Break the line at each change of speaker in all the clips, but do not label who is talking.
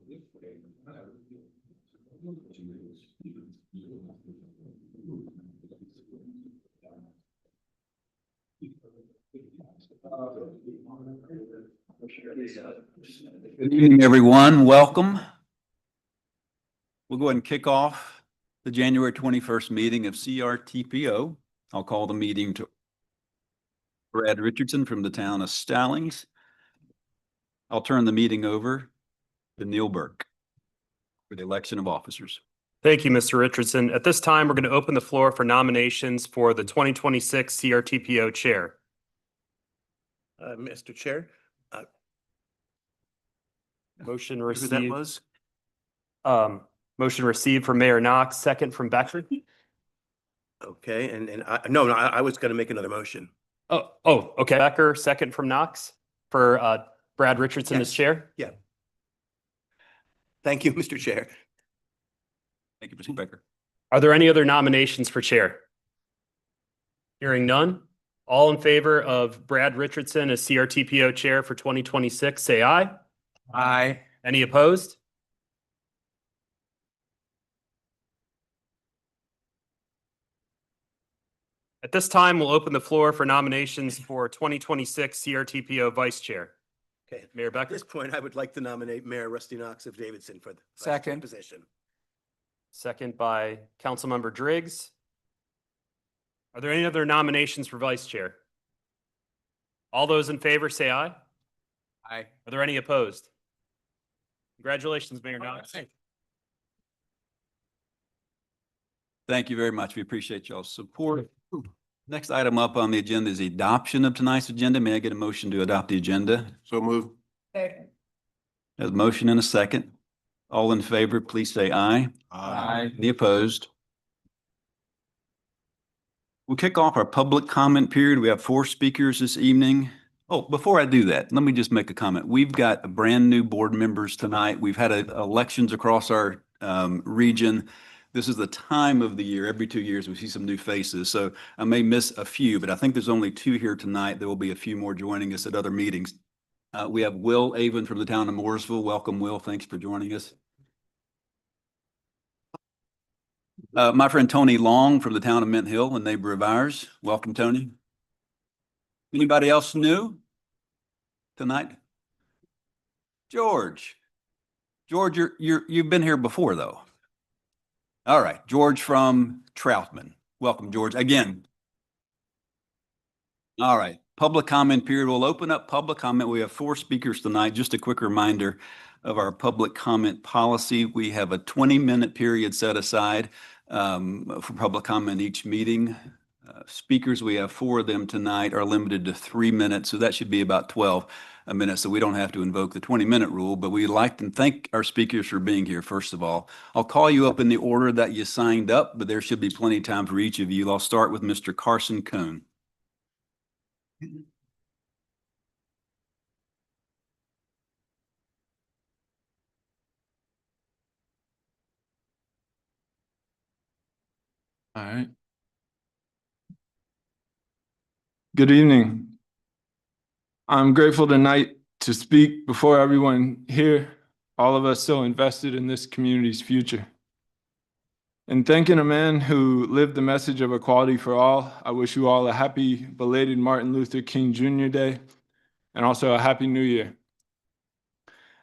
Good evening, everyone. Welcome. We'll go ahead and kick off the January 21st meeting of CRTPO. I'll call the meeting to Brad Richardson from the town of Stallings. I'll turn the meeting over to Neil Burke for the election of officers.
Thank you, Mr. Richardson. At this time, we're going to open the floor for nominations for the 2026 CRTPO chair.
Mr. Chair.
Motion
Who
received.
that was?
Motion received from Mayor Knox, second from Becker.
Okay, and I was going to make another motion.
Okay. Becker, second from Knox for Brad Richardson as chair.
Yeah. Thank you, Mr. Chair.
Thank you, Mr. Becker.
Are there any other nominations for chair? Hearing none. All in favor of Brad Richardson as CRTPO chair for 2026, say aye.
Aye.
Any opposed? At this time, we'll open the floor for nominations for 2026 CRTPO vice chair.
Okay.
Mayor
At
Becker.
this point, I would like to nominate Mayor Rusty Knox of Davidson for the vice
Second.
position.
Second by Councilmember Driggs. Are there any other nominations for vice chair? All those in favor say aye.
Aye.
Are there any opposed? Congratulations, Mayor Knox.
Thank you very much. We appreciate y'all's support. Next item up on the agenda is the adoption of tonight's agenda. May I get a motion to adopt the agenda?
So move.
There's a motion and a second. All in favor, please say aye.
Aye.
Any opposed? We'll kick off our public comment period. We have 4 speakers this evening. Oh, before I do that, let me just make a comment. We've got brand new board members tonight. We've had elections across our region. This is the time of the year, every 2 years, we see some new faces. So I may miss a few, but I think there's only 2 here tonight. There will be a few more joining us at other meetings. We have Will Avon from the town of Mooresville. Welcome, Will. Thanks for joining us. My friend Tony Long from the town of Mint Hill, a neighbor of ours. Welcome, Tony. Anybody else new tonight? George. George, you've been here before, though. All right, George from Troutman. Welcome, George. Again. All right, public comment period. We'll open up public comment. We have 4 speakers tonight. Just a quick reminder of our public comment policy. We have a 20-minute period set aside for public comment each meeting. Speakers, we have 4 of them tonight, are limited to 3 minutes, so that should be about 12 minutes, so we don't have to invoke the 20-minute rule, but we'd like to thank our speakers for being here, first of all. I'll call you up in the order that you signed up, but there should be plenty of time for each of you. I'll start with Mr. Carson Cohn.
All right. Good evening. I'm grateful tonight to speak before everyone here, all of us so invested in this community's future. In thanking a man who lived the message of equality for all, I wish you all a happy belated Martin Luther King Jr. Day and also a happy new year.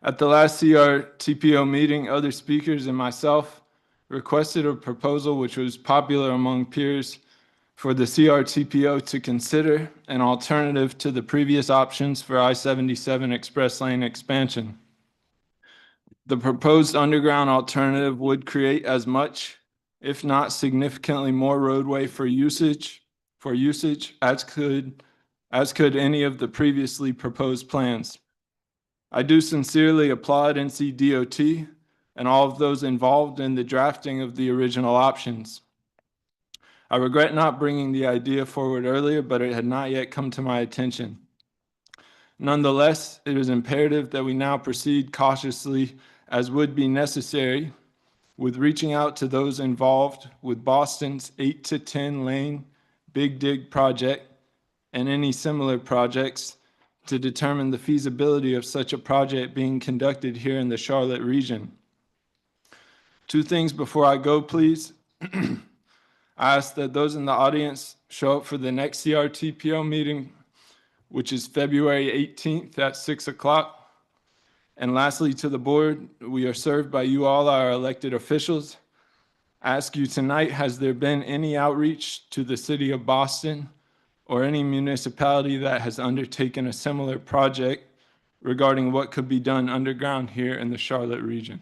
At the last CRTPO meeting, other speakers and myself requested a proposal which was popular among peers for the CRTPO to consider an alternative to the previous options for I-77 express lane expansion. The proposed underground alternative would create as much, if not significantly more, roadway for usage as could any of the previously proposed plans. I do sincerely applaud NCDOT and all of those involved in the drafting of the original options. I regret not bringing the idea forward earlier, but it had not yet come to my attention. Nonetheless, it is imperative that we now proceed cautiously, as would be necessary, with reaching out to those involved with Boston's 8 to 10 lane Big Dig project and any similar projects to determine the feasibility of such a project being conducted here in the Charlotte region. Two things before I go, please. I ask that those in the audience show up for the next CRTPO meeting, which is February 18th at 6 o'clock. And lastly, to the board, we are served by you all, our elected officials. I ask you tonight, has there been any outreach to the city of Boston or any municipality that has undertaken a similar project regarding what could be done underground here in the Charlotte region?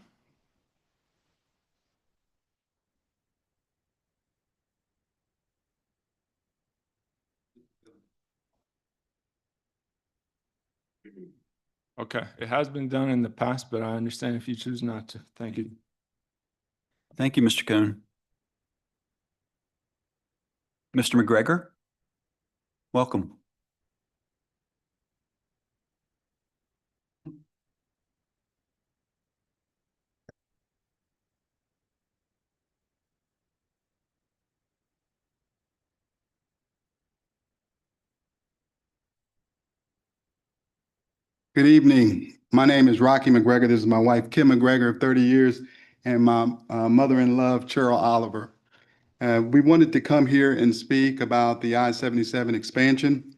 Okay, it has been done in the past, but I understand if you choose not to. Thank you.
Thank you, Mr. Cohn. Mr. McGregor, welcome.
Good evening. My name is Rocky McGregor. This is my wife, Kim McGregor, of 30 years, and my mother-in-law, Cheryl Oliver. We wanted to come here and speak about the I-77 expansion,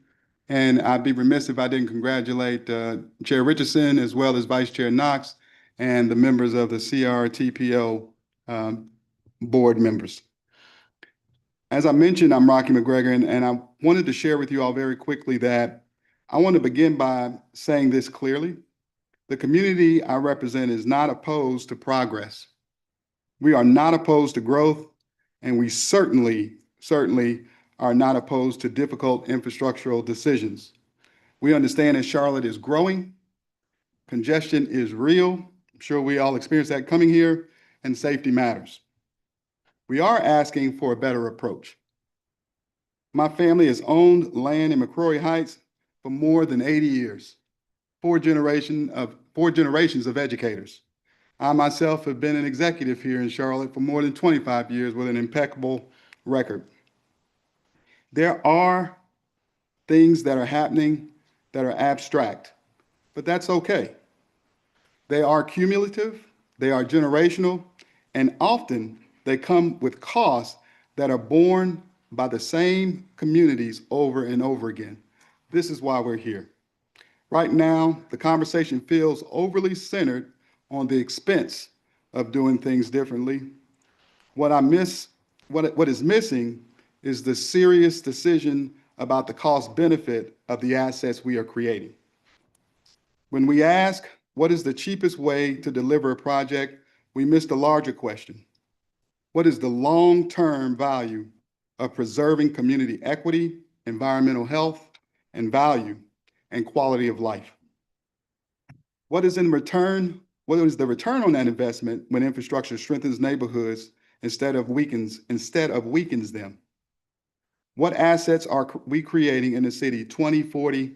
and I'd be remiss if I didn't congratulate Chair Richardson as well as Vice Chair Knox and the members of the CRTPO board members. As I mentioned, I'm Rocky McGregor, and I wanted to share with you all very quickly that I want to begin by saying this clearly. The community I represent is not opposed to progress. We are not opposed to growth, and we certainly are not opposed to difficult infrastructural decisions. We understand that Charlotte is growing, congestion is real. I'm sure we all experience that coming here, and safety matters. We are asking for a better approach. My family has owned land in McCrory Heights for more than 80 years, four generations of educators. I myself have been an executive here in Charlotte for more than 25 years with an impeccable record. There are things that are happening that are abstract, but that's okay. They are cumulative, they are generational, and often they come with costs that are borne by the same communities over and over again. This is why we're here. Right now, the conversation feels overly centered on the expense of doing things differently. What is missing is the serious decision about the cost benefit of the assets we are creating. When we ask, what is the cheapest way to deliver a project, we miss the larger question. What is the long-term value of preserving community equity, environmental health, and value, and quality of life? What is the return on that investment when infrastructure strengthens neighborhoods instead of weakens them? What assets are we creating in the city 20, 40,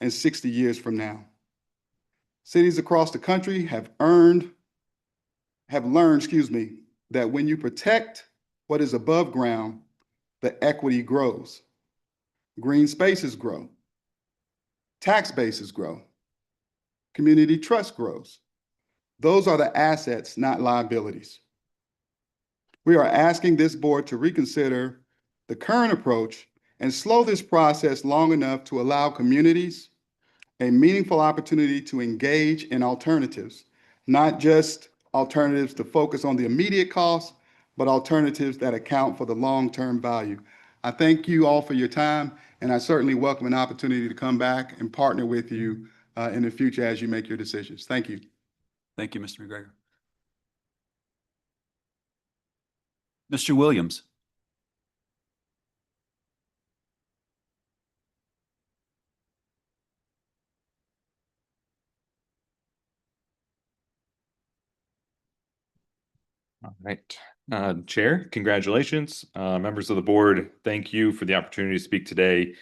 and 60 years from now? Cities across the country have learned, that when you protect what is above ground, the equity grows. Green spaces grow. Tax bases grow. Community trust grows. Those are the assets, not liabilities. We are asking this board to reconsider the current approach and slow this process long enough to allow communities a meaningful opportunity to engage in alternatives, not just alternatives to focus on the immediate costs, but alternatives that account for the long-term value. I thank you all for your time, and I certainly welcome an opportunity to come back and partner with you in the future as you make your decisions. Thank you.
Thank you, Mr. McGregor. Mr. Williams.
All right. Chair, congratulations. Members of the board, thank you for the opportunity to speak today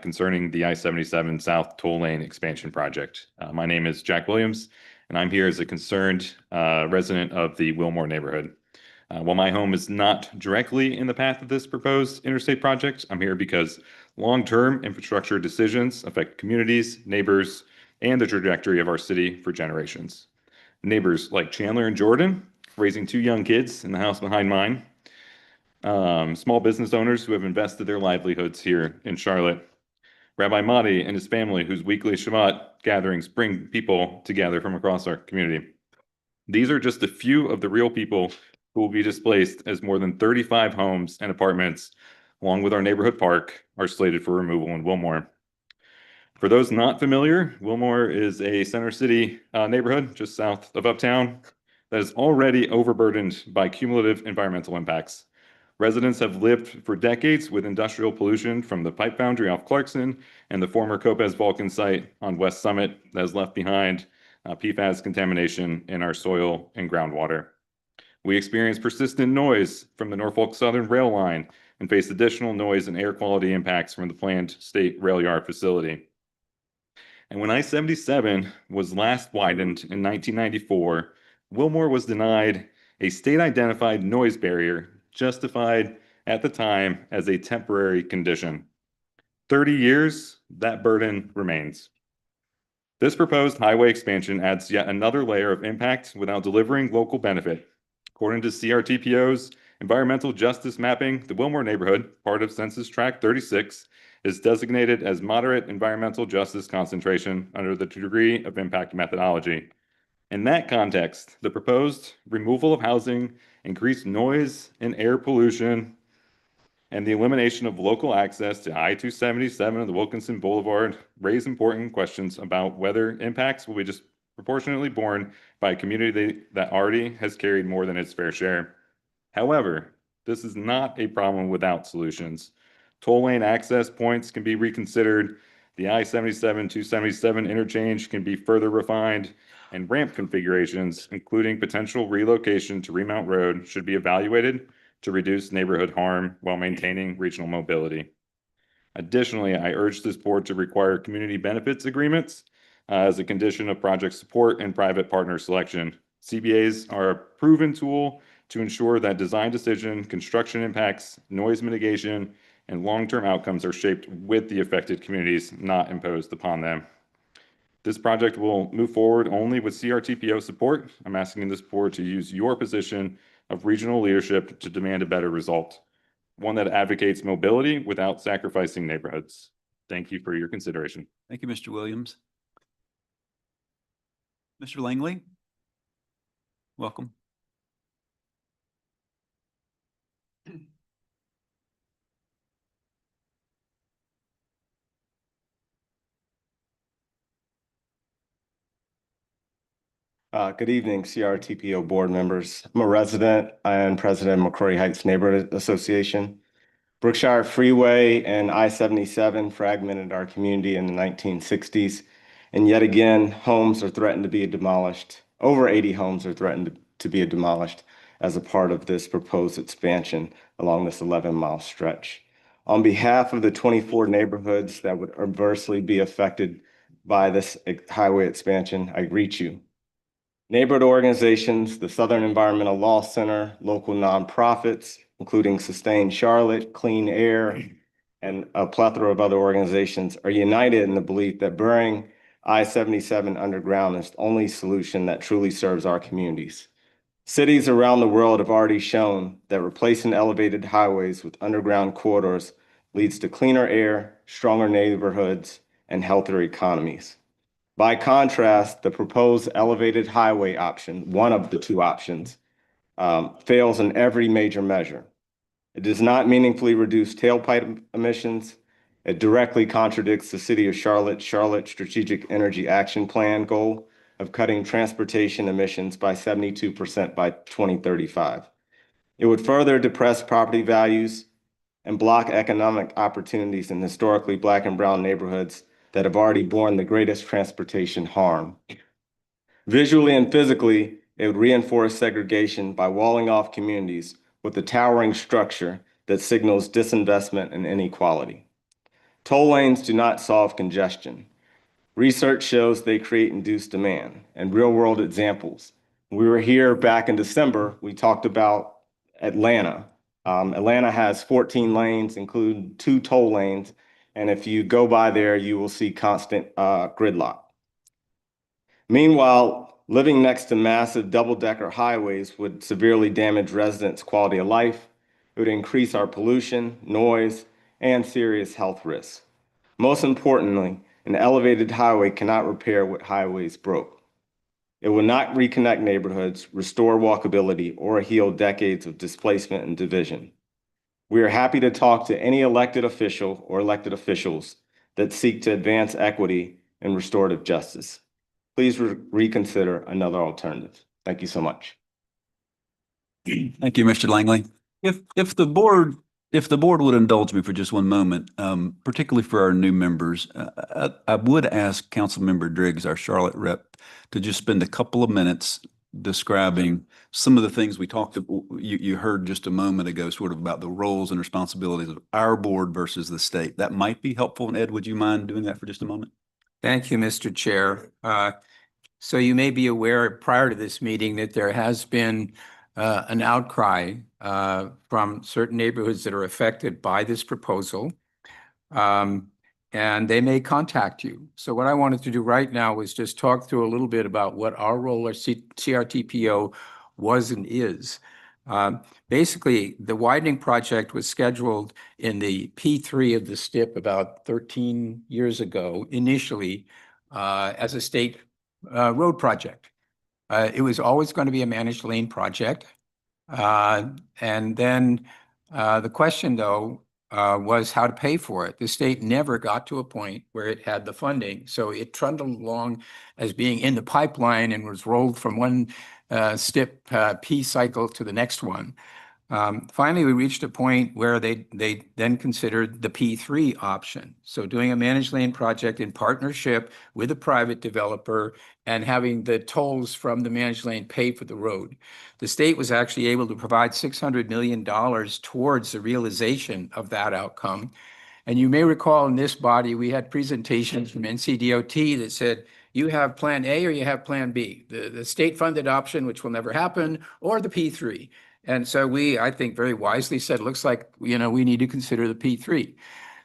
concerning the I-77 South Toll Lane Expansion Project. My name is Jack Williams, and I'm here as a concerned resident of the Wilmore neighborhood. While my home is not directly in the path of this proposed interstate project, I'm here because long-term infrastructure decisions affect communities, neighbors, and the trajectory of our city for generations. Neighbors like Chandler and Jordan, raising 2 young kids in the house behind mine. Small business owners who have invested their livelihoods here in Charlotte. Rabbi Mahdi and his family, whose weekly Shabbat gatherings bring people together from across our community. These are just a few of the real people who will be displaced as more than 35 homes and apartments, along with our neighborhood park, are slated for removal in Wilmore. For those not familiar, Wilmore is a center city neighborhood just south of Uptown that is already overburdened by cumulative environmental impacts. Residents have lived for decades with industrial pollution from the pipe foundry off Clarkson and the former Copez Vulcan site on West Summit that has left behind PFAS contamination in our soil and groundwater. We experience persistent noise from the Norfolk Southern rail line and face additional noise and air quality impacts from the planned state rail yard facility. And when I-77 was last widened in 1994, Wilmore was denied a state-identified noise barrier justified at the time as a temporary condition. 30 years, that burden remains. This proposed highway expansion adds yet another layer of impact without delivering local benefit. According to CRTPO's environmental justice mapping, the Wilmore neighborhood, part of Census Tract 36, is designated as moderate environmental justice concentration under the degree of impact methodology. In that context, the proposed removal of housing, increased noise and air pollution, and the elimination of local access to I-277 and the Wilkinson Boulevard raise important questions about whether impacts will be disproportionately borne by a community that already has carried more than its fair share. However, this is not a problem without solutions. Toll lane access points can be reconsidered, the I-77-277 interchange can be further refined, and ramp configurations, including potential relocation to Remount Road, should be evaluated to reduce neighborhood harm while maintaining regional mobility. Additionally, I urge this board to require community benefits agreements as a condition of project support and private partner selection. CBAs are a proven tool to ensure that design decision, construction impacts, noise mitigation, and long-term outcomes are shaped with the affected communities, not imposed upon them. This project will move forward only with CRTPO support. I'm asking this board to use your position of regional leadership to demand a better result, one that advocates mobility without sacrificing neighborhoods. Thank you for your consideration.
Thank you, Mr. Williams. Mr. Langley, welcome.
Good evening, CRTPO board members. I'm a resident and president of McCrory Heights Neighborhood Association. Brookshire Freeway and I-77 fragmented our community in the 1960s. And yet again, homes are threatened to be demolished. Over 80 homes are threatened to be demolished as a part of this proposed expansion along this 11-mile stretch. On behalf of the 24 neighborhoods that would adversely be affected by this highway expansion, I greet you. Neighborhood organizations, the Southern Environmental Law Center, local nonprofits, including Sustain Charlotte, Clean Air, and a plethora of other organizations are united in the belief that burying I-77 underground is the only solution that truly serves our communities. Cities around the world have already shown that replacing elevated highways with underground corridors leads to cleaner air, stronger neighborhoods, and healthier economies. By contrast, the proposed elevated highway option, one of the 2 options, fails in every major measure. It does not meaningfully reduce tailpipe emissions. It directly contradicts the City of Charlotte Strategic Energy Action Plan goal of cutting transportation emissions by 72% by 2035. It would further depress property values and block economic opportunities in historically Black and brown neighborhoods that have already borne the greatest transportation harm. Visually and physically, it would reinforce segregation by walling off communities with a towering structure that signals disinvestment and inequality. Toll lanes do not solve congestion. Research shows they create induced demand and real-world examples. We were here back in December, we talked about Atlanta. Atlanta has 14 lanes, including 2 toll lanes. And if you go by there, you will see constant gridlock. Meanwhile, living next to massive double-decker highways would severely damage residents' quality of life. It would increase our pollution, noise, and serious health risks. Most importantly, an elevated highway cannot repair what highways broke. It will not reconnect neighborhoods, restore walkability, or heal decades of displacement and division. We are happy to talk to any elected official or elected officials that seek to advance equity and restorative justice. Please reconsider another alternative. Thank you so much.
Thank you, Mr. Langley. If the board would indulge me for just one moment, particularly for our new members, I would ask Councilmember Driggs, our Charlotte rep, to just spend a couple of minutes describing some of the things we talked about. You heard just a moment ago, sort of about the roles and responsibilities of our board versus the state. That might be helpful. And Ed, would you mind doing that for just a moment?
Thank you, Mr. Chair. So you may be aware prior to this meeting that there has been an outcry from certain neighborhoods that are affected by this proposal. And they may contact you. So what I wanted to do right now was just talk through a little bit about what our role as CRTPO was and is. Basically, the widening project was scheduled in the P3 of the STIP about 13 years ago, initially as a state road project. It was always going to be a managed lane project. And then the question, though, was how to pay for it. The state never got to a point where it had the funding. So it trundled along as being in the pipeline and was rolled from one STIP P cycle to the next one. Finally, we reached a point where they then considered the P3 option. So doing a managed lane project in partnership with a private developer and having the tolls from the managed lane pay for the road. The state was actually able to provide $600 million towards the realization of that outcome. And you may recall in this body, we had presentations from NCDOT that said, you have plan A or you have plan B, the state funded option, which will never happen, or the P3. And so we, I think, very wisely said, looks like, we need to consider the P3.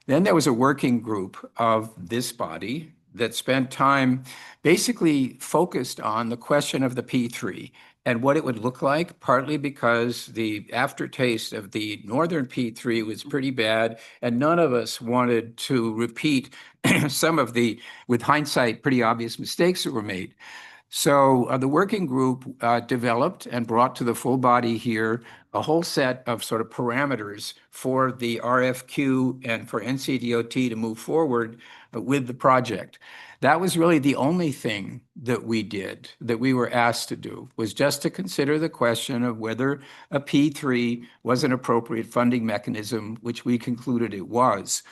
Then there was a working group of this body that spent time basically focused on the question of the P3 and what it would look like, partly because the aftertaste of the northern P3 was pretty bad, and none of us wanted to repeat some of the, with hindsight, pretty obvious mistakes that were made. So the working group developed and brought to the full body here a whole set of sort of parameters for the RFQ and for NCDOT to move forward with the project. That was really the only thing that we did, that we were asked to do, was just to consider the question of whether a P3 was an appropriate funding mechanism, which we concluded it was.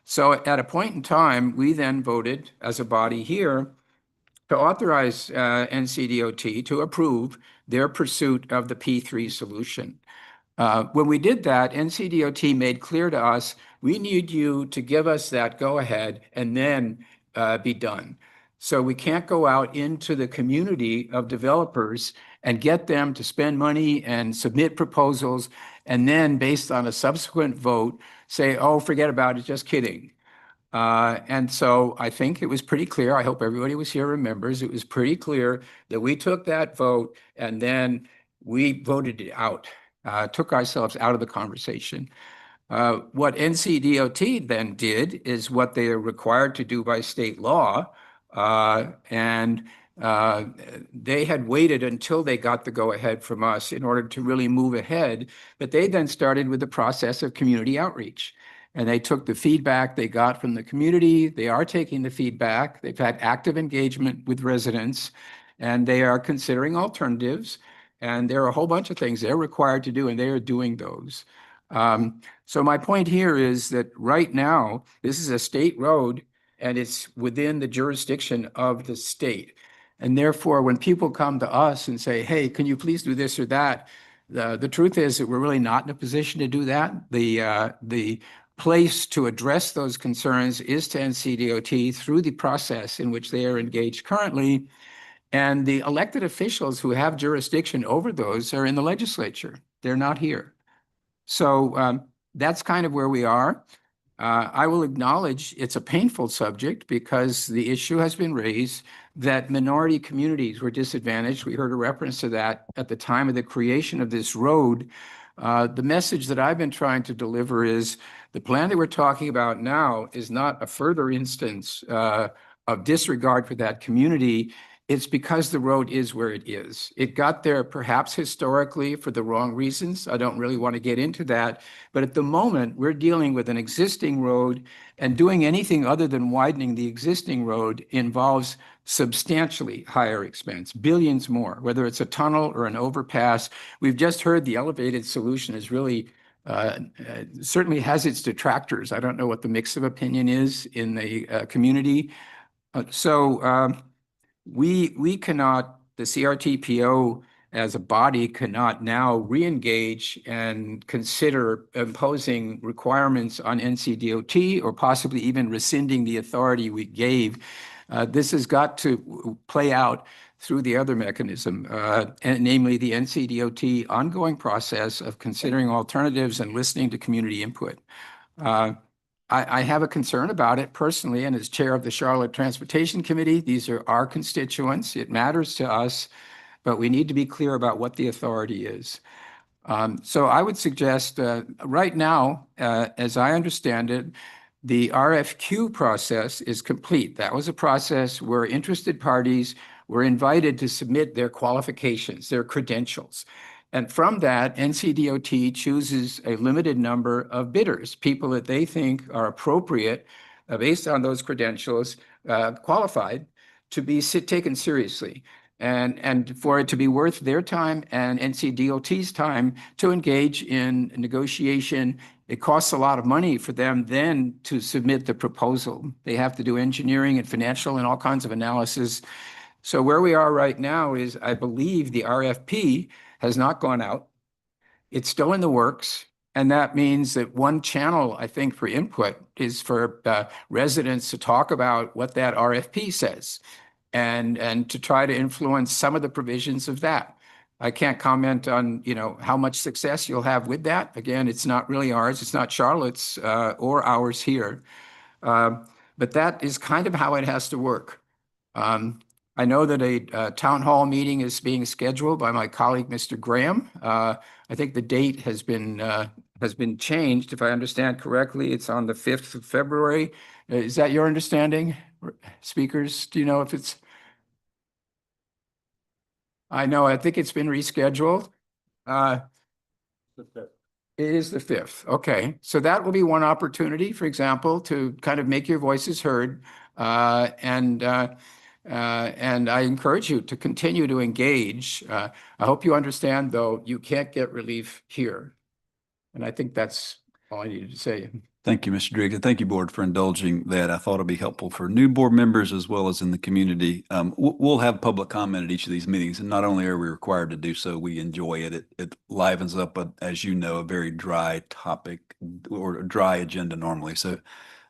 So at a point in time, we then voted as a body here to authorize NCDOT to approve their pursuit of the P3 solution. When we did that, NCDOT made clear to us, we need you to give us that go-ahead and then be done. So we can't go out into the community of developers and get them to spend money and submit proposals, and then based on a subsequent vote, say, oh, forget about it, just kidding. And so I think it was pretty clear, I hope everybody was here remembers, it was pretty clear that we took that vote and then we voted it out, took ourselves out of the conversation. What NCDOT then did is what they are required to do by state law, and they had waited until they got the go-ahead from us in order to really move ahead, but they then started with the process of community outreach. And they took the feedback they got from the community. They are taking the feedback. They've had active engagement with residents, and they are considering alternatives. And there are a whole bunch of things they're required to do, and they are doing those. So my point here is that right now, this is a state road, and it's within the jurisdiction of the state. And therefore, when people come to us and say, hey, can you please do this or that? The truth is that we're really not in a position to do that. The place to address those concerns is to NCDOT through the process in which they are engaged currently. And the elected officials who have jurisdiction over those are in the legislature. They're not here. So that's kind of where we are. I will acknowledge it's a painful subject because the issue has been raised that minority communities were disadvantaged. We heard a reference to that at the time of the creation of this road. The message that I've been trying to deliver is the plan that we're talking about now is not a further instance of disregard for that community. It's because the road is where it is. It got there perhaps historically for the wrong reasons. I don't really want to get into that. But at the moment, we're dealing with an existing road, and doing anything other than widening the existing road involves substantially higher expense, billions more, whether it's a tunnel or an overpass. We've just heard the elevated solution is really certainly has its detractors. I don't know what the mix of opinion is in the community. We cannot, the CRTPO as a body cannot now re-engage and consider imposing requirements on NCDOT or possibly even rescinding the authority we gave. This has got to play out through the other mechanism, and namely the NCDOT ongoing process of considering alternatives and listening to community input. I have a concern about it personally, and as chair of the Charlotte Transportation Committee, these are our constituents. It matters to us, but we need to be clear about what the authority is. So I would suggest right now, as I understand it, the RFQ process is complete. That was a process where interested parties were invited to submit their qualifications, their credentials. And from that, NCDOT chooses a limited number of bidders, people that they think are appropriate based on those credentials, qualified to be taken seriously. And for it to be worth their time and NCDOT's time to engage in negotiation, it costs a lot of money for them then to submit the proposal. They have to do engineering and financial and all kinds of analysis. So where we are right now is, I believe the RFP has not gone out. It's still in the works. And that means that one channel, I think, for input is for residents to talk about what that RFP says and to try to influence some of the provisions of that. I can't comment on, how much success you'll have with that. Again, it's not really ours. It's not Charlotte's or ours here. But that is kind of how it has to work. I know that a town hall meeting is being scheduled by my colleague, Mr. Graham. I think the date has been changed. If I understand correctly, it's on the 5th of February. Is that your understanding, speakers? Do you know if it's? I know, I think it's been rescheduled. It is the 5th. Okay. So that will be one opportunity, for example, to kind of make your voices heard. And I encourage you to continue to engage. I hope you understand, though, you can't get relief here. And I think that's all I needed to say.
Thank you, Mr. Driggs, and thank you, Board, for indulging that. I thought it'd be helpful for new board members as well as in the community. We'll have public comment at each of these meetings, and not only are we required to do so, we enjoy it. It livens up, as you know, a very dry topic or a dry agenda normally. So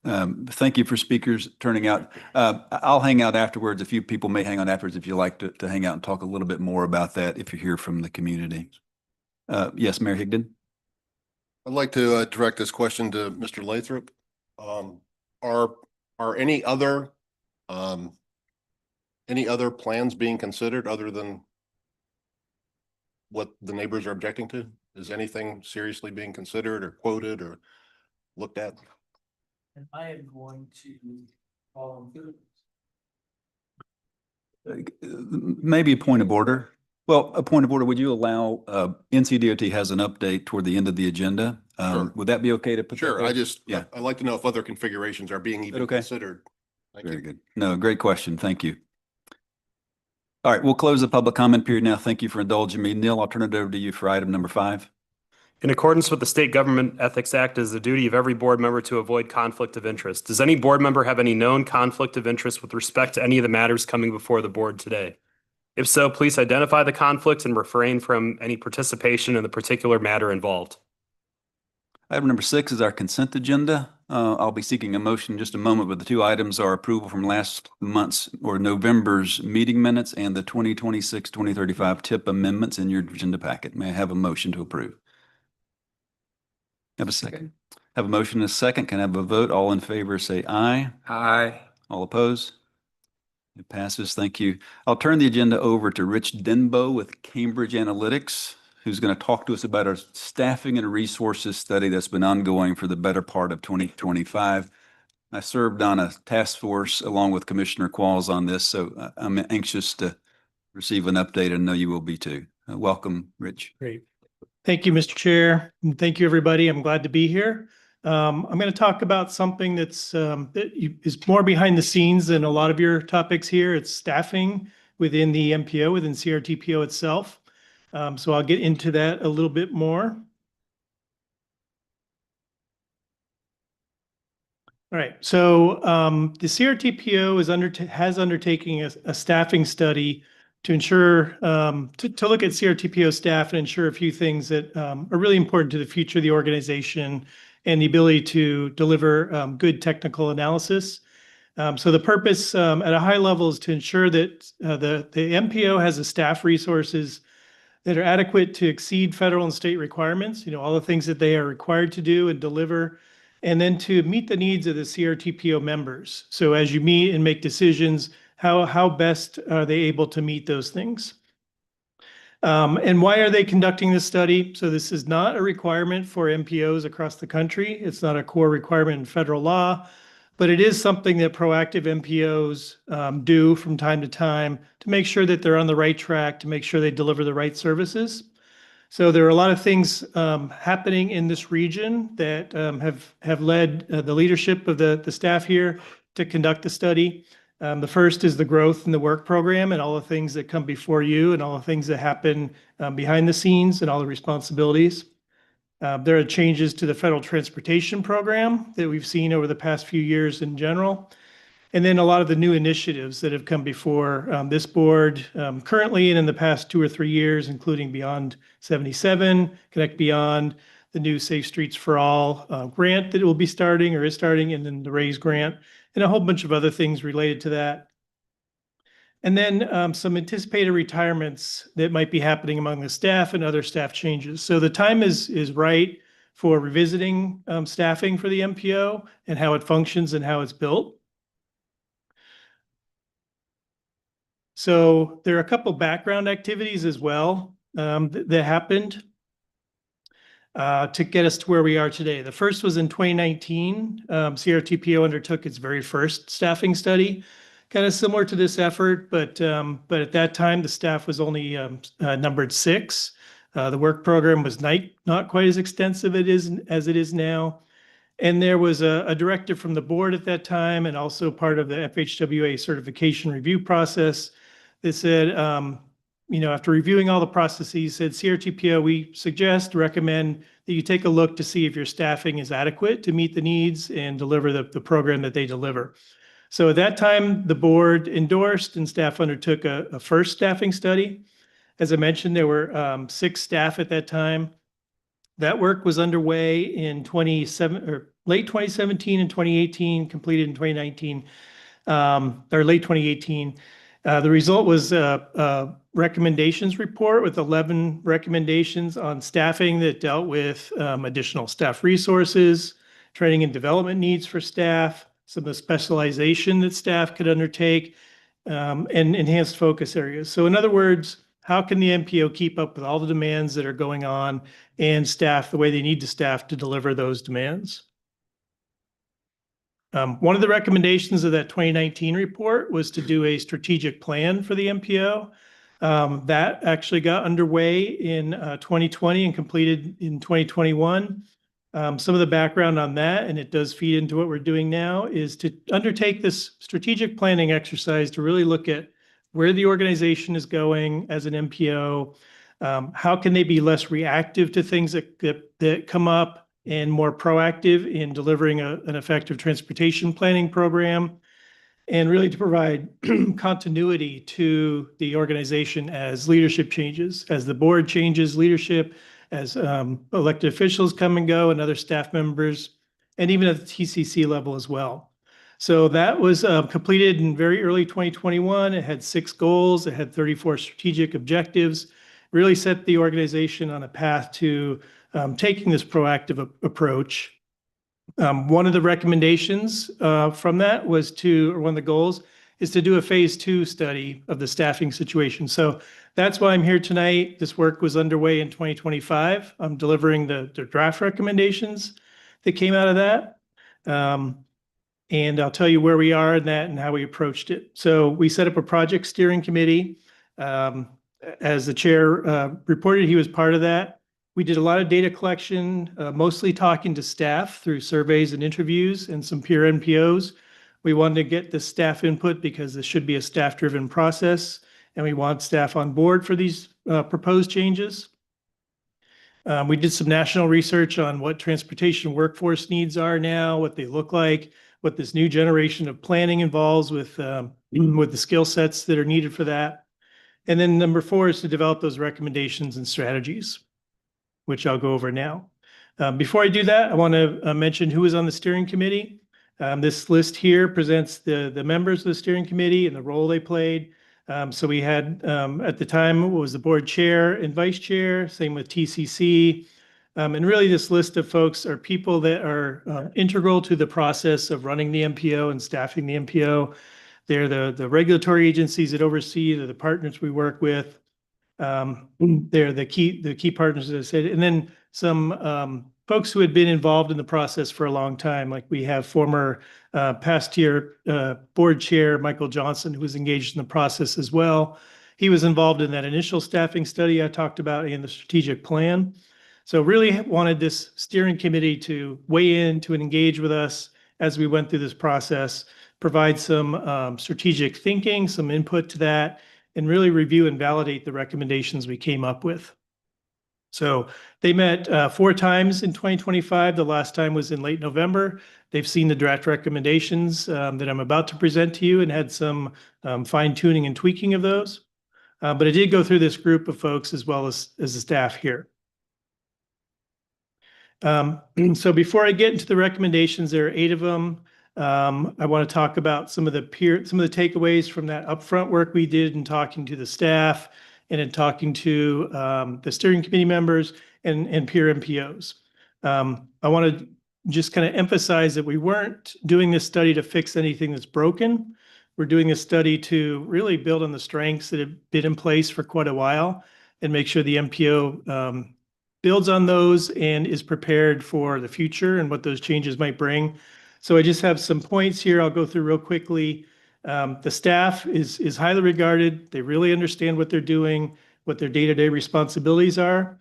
thank you for speakers turning out. I'll hang out afterwards. A few people may hang out afterwards if you like to hang out and talk a little bit more about that if you hear from the community. Yes, Mayor Higdon.
I'd like to direct this question to Mr. Lathrop. Are any other plans being considered other than what the neighbors are objecting to? Is anything seriously being considered or quoted or looked at?
And I am going to follow through.
Maybe a point of order. Well, a point of order, would you allow, NCDOT has an update toward the end of the agenda?
Sure.
Would that be okay to put that
Sure,
there?
I'd like to know if other configurations are being even
Okay.
considered. Thank
Very
you.
good. No, great question. Thank you. All right, we'll close the public comment period now. Thank you for indulging me. Neil, I'll turn it over to you for item number 5.
In accordance with the State Government Ethics Act, it is the duty of every board member to avoid conflict of interest. Does any board member have any known conflict of interest with respect to any of the matters coming before the board today? If so, please identify the conflicts and refrain from any participation in the particular matter involved.
Item number 6 is our consent agenda. I'll be seeking a motion in just a moment, but the two items are approval from last month's or November's meeting minutes and the 2026-2035 TIP amendments in your agenda packet. May I have a motion to approve? Have a second. Have a motion and a second. Can I have a vote? All in favor, say aye.
Aye.
All opposed? It passes. Thank you. I'll turn the agenda over to Rich Denbo with Cambridge Analytics, who's going to talk to us about our staffing and resources study that's been ongoing for the better part of 2025. I served on a task force along with Commissioner Qualls on this, so I'm anxious to receive an update and know you will be too. Welcome, Rich.
Great. Thank you, Mr. Chair. And thank you, everybody. I'm glad to be here. I'm going to talk about something that's is more behind the scenes than a lot of your topics here. It's staffing within the MPO, within CRTPO itself. So I'll get into that a little bit more. All right. So the CRTPO has undertaking a staffing study to ensure to look at CRTPO staff and ensure a few things that are really important to the future of the organization and the ability to deliver good technical analysis. So the purpose at a high level is to ensure that the MPO has the staff resources that are adequate to exceed federal and state requirements, all the things that they are required to do and deliver, and then to meet the needs of the CRTPO members. So as you meet and make decisions, how best are they able to meet those things? And why are they conducting this study? So this is not a requirement for MPOs across the country. It's not a core requirement in federal law, but it is something that proactive MPOs do from time to time to make sure that they're on the right track, to make sure they deliver the right services. So there are a lot of things happening in this region that have led the leadership of the staff here to conduct the study. The first is the growth in the work program and all the things that come before you and all the things that happen behind the scenes and all the responsibilities. There are changes to the federal transportation program that we've seen over the past few years in general. And then a lot of the new initiatives that have come before this board currently and in the past 2 or 3 years, including Beyond 77, Connect Beyond, the new Safe Streets for All grant that will be starting or is starting, and then the RAISE grant, and a whole bunch of other things related to that. And then some anticipated retirements that might be happening among the staff and other staff changes. So the time is right for revisiting staffing for the MPO and how it functions and how it's built. So there are a couple background activities as well that happened to get us to where we are today. The first was in 2019. CRTPO undertook its very first staffing study, kind of similar to this effort, but at that time the staff was only numbered 6. The work program was not quite as extensive as it is now. And there was a directive from the board at that time and also part of the FHWA certification review process that said, after reviewing all the processes, said CRTPO, we recommend that you take a look to see if your staffing is adequate to meet the needs and deliver the program that they deliver. So at that time, the board endorsed and staff undertook a first staffing study. As I mentioned, there were 6 staff at that time. That work was underway in late 2017 and 2018, completed in 2019, or late 2018. The result was a recommendations report with 11 recommendations on staffing that dealt with additional staff resources, training and development needs for staff, some of the specialization that staff could undertake, and enhanced focus areas. So in other words, how can the MPO keep up with all the demands that are going on and staff the way they need to staff to deliver those demands? One of the recommendations of that 2019 report was to do a strategic plan for the MPO. That actually got underway in 2020 and completed in 2021. Some of the background on that, and it does feed into what we're doing now, is to undertake this strategic planning exercise to really look at where the organization is going as an MPO. How can they be less reactive to things that come up and more proactive in delivering an effective transportation planning program, and really to provide continuity to the organization as leadership changes, as the board changes leadership, as elected officials come and go and other staff members, and even at the TCC level as well. So that was completed in very early 2021. It had 6 goals. It had 34 strategic objectives, really set the organization on a path to taking this proactive approach. One of the recommendations from that was or one of the goals is to do a phase 2 study of the staffing situation. So that's why I'm here tonight. This work was underway in 2025. I'm delivering the draft recommendations that came out of that. And I'll tell you where we are in that and how we approached it. So we set up a project steering committee. As the chair reported, he was part of that. We did a lot of data collection, mostly talking to staff through surveys and interviews and some peer NPOs. We wanted to get the staff input because this should be a staff-driven process, and we want staff on board for these proposed changes. We did some national research on what transportation workforce needs are now, what they look like, what this new generation of planning involves with the skill sets that are needed for that. And then number 4 is to develop those recommendations and strategies, which I'll go over now. Before I do that, I want to mention who is on the steering committee. This list here presents the members of the steering committee and the role they played. So we had, at the time, it was the board chair and vice chair, same with TCC. And really this list of folks are people that are integral to the process of running the MPO and staffing the MPO. They're the regulatory agencies that oversee, they're the partners we work with. They're the key partners, as I said, and then some folks who had been involved in the process for a long time. Like we have former past year board chair Michael Johnson, who was engaged in the process as well. He was involved in that initial staffing study I talked about and the strategic plan. So really wanted this steering committee to weigh in, to engage with us as we went through this process, provide some strategic thinking, some input to that, and really review and validate the recommendations we came up with. So they met 4 times in 2025. The last time was in late November. They've seen the draft recommendations that I'm about to present to you and had some fine tuning and tweaking of those. But I did go through this group of folks as well as the staff here. So before I get into the recommendations, there are 8 of them. I want to talk about some of the takeaways from that upfront work we did in talking to the staff and in talking to the steering committee members and peer MPOs. I want to just kind of emphasize that we weren't doing this study to fix anything that's broken. We're doing this study to really build on the strengths that have been in place for quite a while and make sure the MPO builds on those and is prepared for the future and what those changes might bring. So I just have some points here I'll go through real quickly. The staff is highly regarded. They really understand what they're doing, what their day-to-day responsibilities are.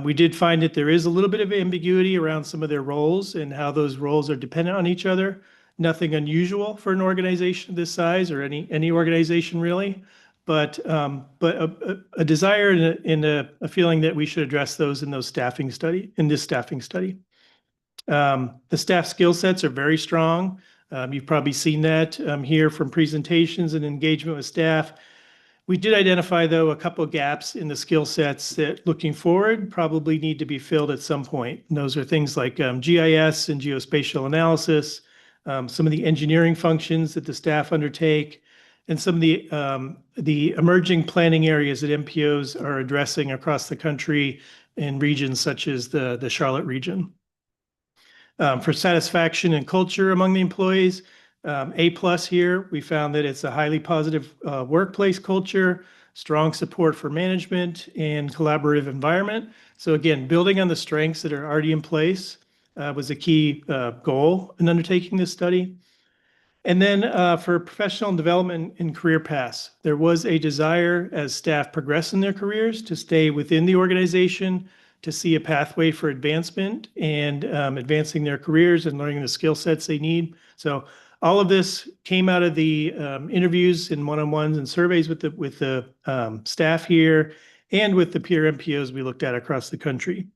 We did find that there is a little bit of ambiguity around some of their roles and how those roles are dependent on each other. Nothing unusual for an organization of this size or any organization really, but a desire and a feeling that we should address those in this staffing study. The staff skill sets are very strong. You've probably seen that here from presentations and engagement with staff. We did identify, though, a couple of gaps in the skill sets that, looking forward, probably need to be filled at some point. And those are things like GIS and geospatial analysis, some of the engineering functions that the staff undertake, and some of the emerging planning areas that MPOs are addressing across the country in regions such as the Charlotte region. For satisfaction and culture among the employees, A+ here, we found that it's a highly positive workplace culture, strong support for management and collaborative environment. So again, building on the strengths that are already in place was a key goal in undertaking this study. And then for professional development and career paths, there was a desire as staff progress in their careers to stay within the organization, to see a pathway for advancement and advancing their careers and learning the skill sets they need. So all of this came out of the interviews and one-on-ones and surveys with the staff here and with the peer MPOs we looked at across the country.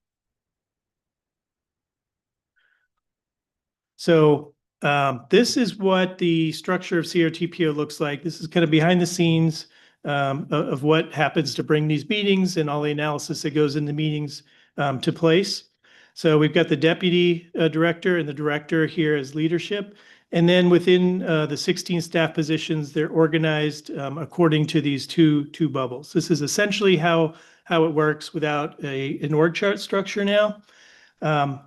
So this is what the structure of CRTPO looks like. This is kind of behind the scenes of what happens to bring these meetings and all the analysis that goes into meetings to place. So we've got the deputy director and the director here as leadership. And then within the 16 staff positions, they're organized according to these two bubbles. This is essentially how it works without an org chart structure now.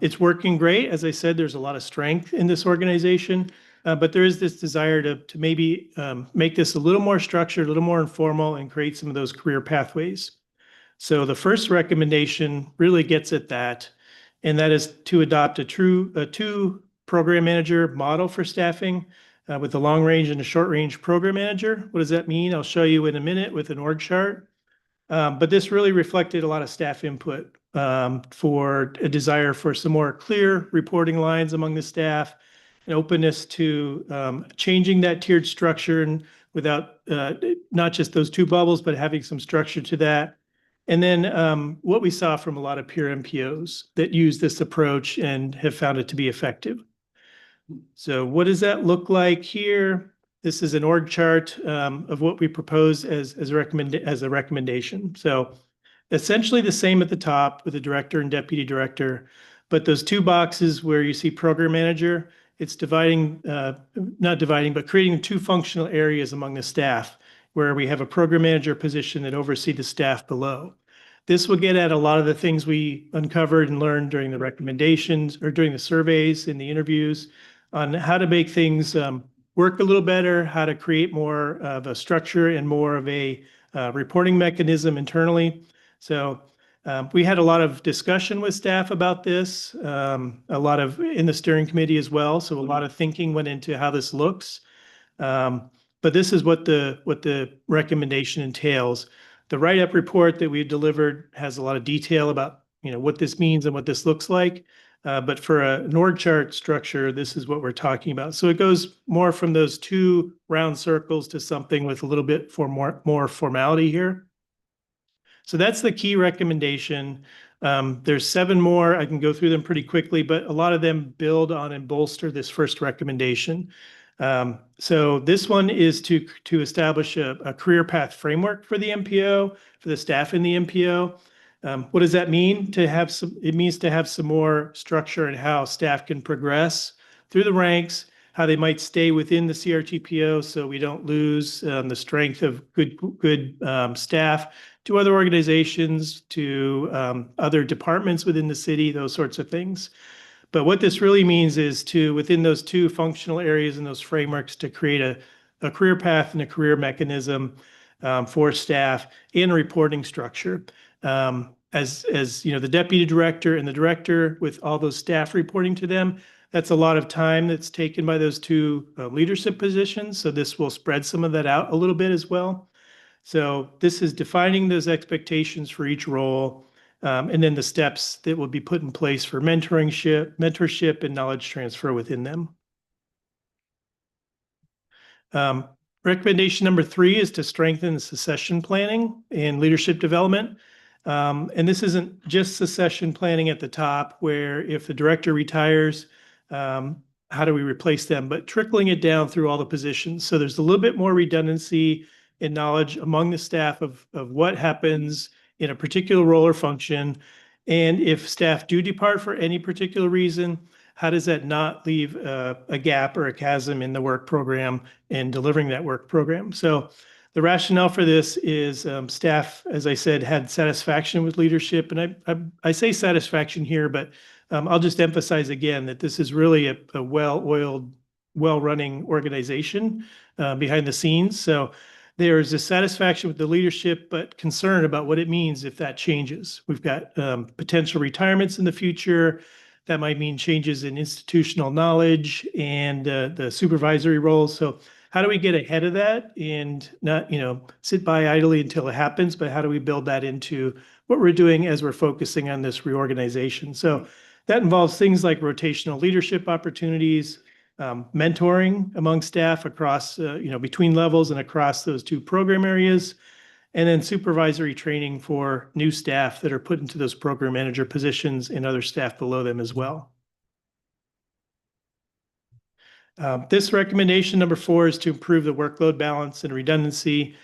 It's working great. As I said, there's a lot of strength in this organization, but there is this desire to maybe make this a little more structured, a little more informal, and create some of those career pathways. So the first recommendation really gets at that, and that is to adopt a two program manager model for staffing with a long range and a short range program manager. What does that mean? I'll show you in a minute with an org chart. But this really reflected a lot of staff input for a desire for some more clear reporting lines among the staff, an openness to changing that tiered structure and without not just those two bubbles, but having some structure to that. And then what we saw from a lot of peer MPOs that use this approach and have found it to be effective. So what does that look like here? This is an org chart of what we propose as a recommendation. So essentially the same at the top with the director and deputy director, but those two boxes where you see program manager, it's dividing, not dividing, but creating two functional areas among the staff where we have a program manager position that oversee the staff below. This will get at a lot of the things we uncovered and learned during the recommendations or during the surveys and the interviews on how to make things work a little better, how to create more of a structure and more of a reporting mechanism internally. So we had a lot of discussion with staff about this, a lot of in the steering committee as well. So a lot of thinking went into how this looks. But this is what the recommendation entails. The write-up report that we delivered has a lot of detail about what this means and what this looks like. But for an org chart structure, this is what we're talking about. So it goes more from those two round circles to something with a little bit more formality here. So that's the key recommendation. There's 7 more. I can go through them pretty quickly, but a lot of them build on and bolster this first recommendation. So this one is to establish a career path framework for the MPO, for the staff in the MPO. What does that mean? It means to have some more structure in how staff can progress through the ranks, how they might stay within the CRTPO so we don't lose the strength of good staff to other organizations, to other departments within the city, those sorts of things. But what this really means is to, within those two functional areas and those frameworks, to create a career path and a career mechanism for staff and a reporting structure. As the deputy director and the director with all those staff reporting to them, that's a lot of time that's taken by those two leadership positions. So this will spread some of that out a little bit as well. So this is defining those expectations for each role, and then the steps that will be put in place for mentorship and knowledge transfer within them. Recommendation number 3 is to strengthen succession planning and leadership development. And this isn't just succession planning at the top, where if the director retires, how do we replace them? But trickling it down through all the positions. So there's a little bit more redundancy and knowledge among the staff of what happens in a particular role or function. And if staff do depart for any particular reason, how does that not leave a gap or a chasm in the work program and delivering that work program? So the rationale for this is staff, as I said, had satisfaction with leadership. And I say satisfaction here, but I'll just emphasize again that this is really a well-oiled, well-running organization behind the scenes. So there is a satisfaction with the leadership, but concern about what it means if that changes. We've got potential retirements in the future. That might mean changes in institutional knowledge and the supervisory roles. So how do we get ahead of that and not, sit by idly until it happens, but how do we build that into what we're doing as we're focusing on this reorganization? So that involves things like rotational leadership opportunities, mentoring among staff across, between levels and across those two program areas, and then supervisory training for new staff that are put into those program manager positions and other staff below them as well. This recommendation number 4 is to improve the workload balance and redundancy.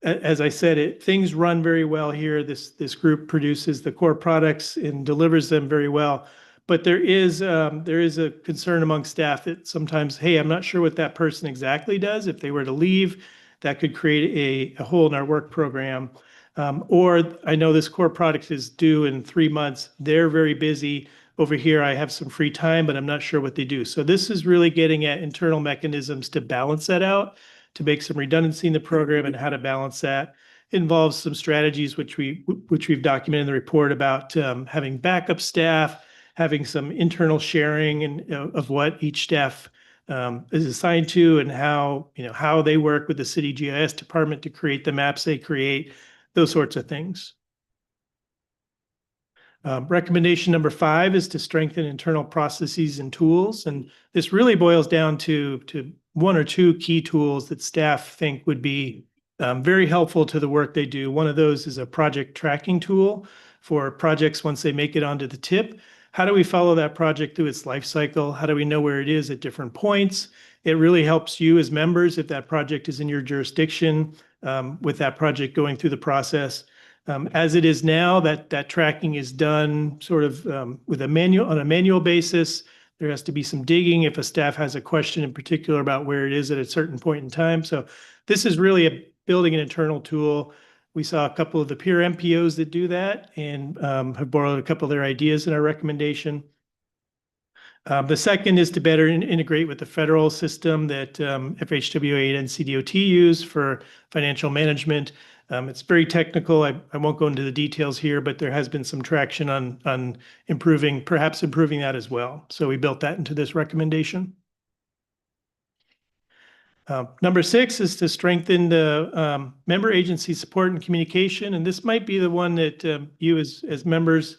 as I said, things run very well here. This group produces the core products and delivers them very well. But there is a concern among staff that sometimes, hey, I'm not sure what that person exactly does. If they were to leave, that could create a hole in our work program. Or I know this core product is due in 3 months. They're very busy. Over here, I have some free time, but I'm not sure what they do. So this is really getting at internal mechanisms to balance that out, to make some redundancy in the program and how to balance that. It involves some strategies which we've documented in the report about having backup staff, having some internal sharing and of what each staff is assigned to, and how they work with the city GIS department to create the maps they create, those sorts of things. Recommendation number 5 is to strengthen internal processes and tools. And this really boils down to 1 or 2 key tools that staff think would be very helpful to the work they do. One of those is a project tracking tool for projects once they make it onto the tip. How do we follow that project through its life cycle? How do we know where it is at different points? It really helps you as members if that project is in your jurisdiction with that project going through the process. As it is now, that tracking is done sort of on a manual basis. There has to be some digging if a staff has a question in particular about where it is at a certain point in time. So this is really building an internal tool. We saw a couple of the peer MPOs that do that and have borrowed a couple of their ideas in our recommendation. The second is to better integrate with the federal system that FHWA and NCDOT use for financial management. It's very technical. I won't go into the details here, but there has been some traction on perhaps improving that as well. So we built that into this recommendation. Number 6 is to strengthen the member agency support and communication. And this might be the one that you as members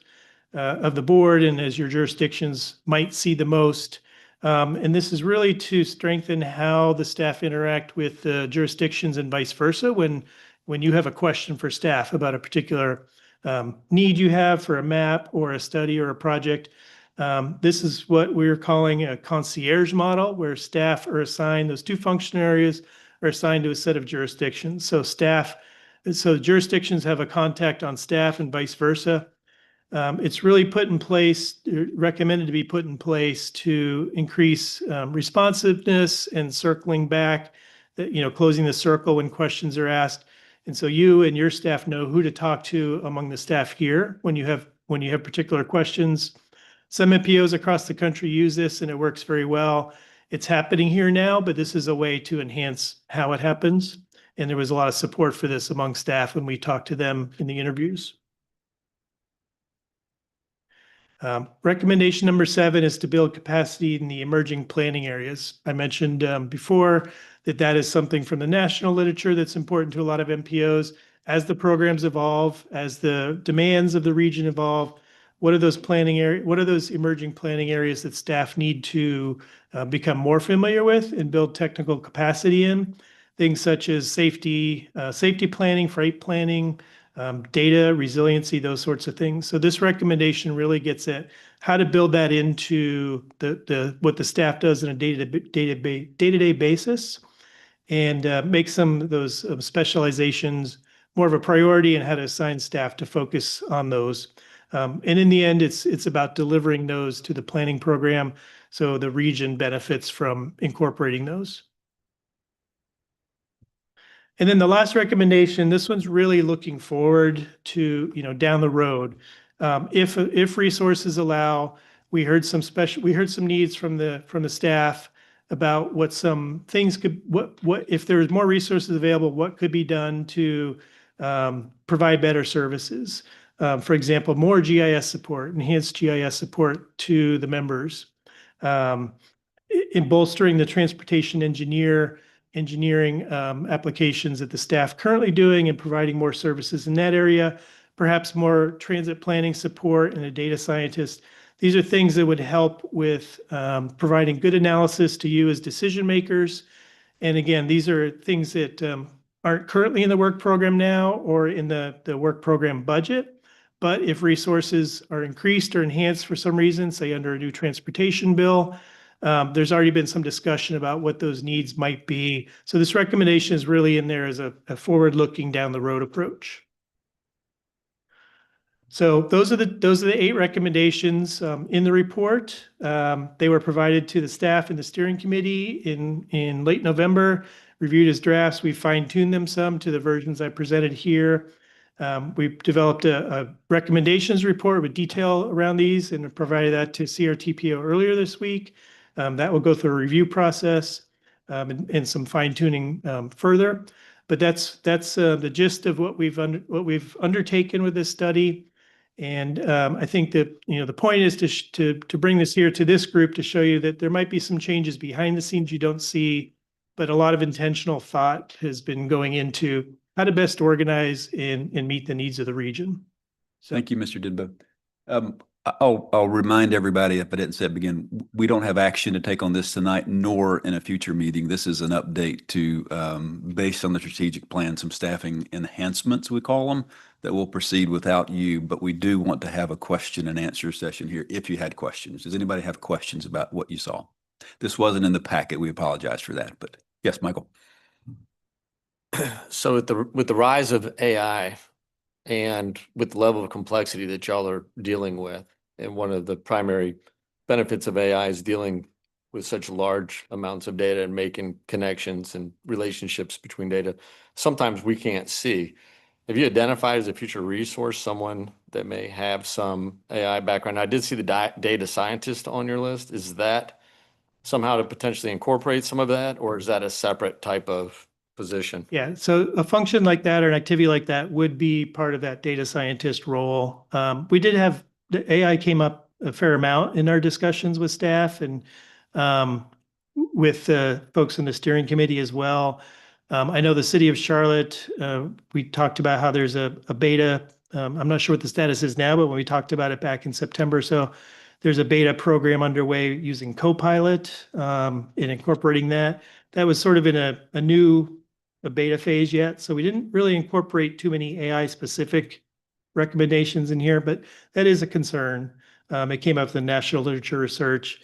of the board and as your jurisdictions might see the most. And this is really to strengthen how the staff interact with the jurisdictions and vice versa when you have a question for staff about a particular need you have for a map or a study or a project. This is what we're calling a concierge model, where staff are assigned, those 2 function areas are assigned to a set of jurisdictions. So jurisdictions have a contact on staff and vice versa. It's really put in place, recommended to be put in place to increase responsiveness and circling back, closing the circle when questions are asked. And so you and your staff know who to talk to among the staff here when you have particular questions. Some MPOs across the country use this and it works very well. It's happening here now, but this is a way to enhance how it happens. And there was a lot of support for this among staff when we talked to them in the interviews. Recommendation number 7 is to build capacity in the emerging planning areas. I mentioned before that is something from the national literature that's important to a lot of MPOs. As the programs evolve, as the demands of the region evolve, what are those emerging planning areas that staff need to become more familiar with and build technical capacity in? Things such as safety planning, freight planning, data, resiliency, those sorts of things. So this recommendation really gets at how to build that into what the staff does on a day-to-day basis and make some of those specializations more of a priority and how to assign staff to focus on those. And in the end, it's about delivering those to the planning program so the region benefits from incorporating those. And then the last recommendation, this one's really looking forward to, down the road. If resources allow, we heard some needs from the staff about what some things if there's more resources available, what could be done to provide better services. For example, more GIS support, enhanced GIS support to the members, in bolstering the transportation engineering applications that the staff currently doing and providing more services in that area, perhaps more transit planning support and a data scientist. These are things that would help with providing good analysis to you as decision makers. And again, these are things that aren't currently in the work program now or in the work program budget. But if resources are increased or enhanced for some reason, say under a new transportation bill, there's already been some discussion about what those needs might be. So this recommendation is really in there as a forward-looking down the road approach. So those are the 8 recommendations in the report. They were provided to the staff and the steering committee in late November, reviewed as drafts. We fine-tuned them some to the versions I presented here. We've developed a recommendations report with detail around these and provided that to CRTPO earlier this week. That will go through a review process and some fine-tuning further. But that's the gist of what we've undertaken with this study. And I think that the point is to bring this here to this group to show you that there might be some changes behind the scenes you don't see, but a lot of intentional thought has been going into how to best organize and meet the needs of the region. So,
Thank you, Mr. Didbo. I'll remind everybody, if I didn't say it begin, we don't have action to take on this tonight, nor in a future meeting. This is an update to, based on the strategic plan, some staffing enhancements, we call them, that will proceed without you. But we do want to have a question and answer session here if you had questions. Does anybody have questions about what you saw? This wasn't in the packet. We apologize for that. But yes, Michael.
So with the rise of AI and with the level of complexity that y'all are dealing with, and one of the primary benefits of AI is dealing with such large amounts of data and making connections and relationships between data, sometimes we can't see. Have you identified as a future resource someone that may have some AI background? I did see the data scientist on your list. Is that somehow to potentially incorporate some of that, or is that a separate type of position?
yeah, so a function like that or an activity like that would be part of that data scientist role. We did have the AI came up a fair amount in our discussions with staff and with the folks in the steering committee as well. I know the city of Charlotte, we talked about how there's a beta. I'm not sure what the status is now, but when we talked about it back in September, so there's a beta program underway using Copilot and incorporating that. That was sort of in a new beta phase yet, so we didn't really incorporate too many AI specific recommendations in here, but that is a concern. It came up in the national literature research.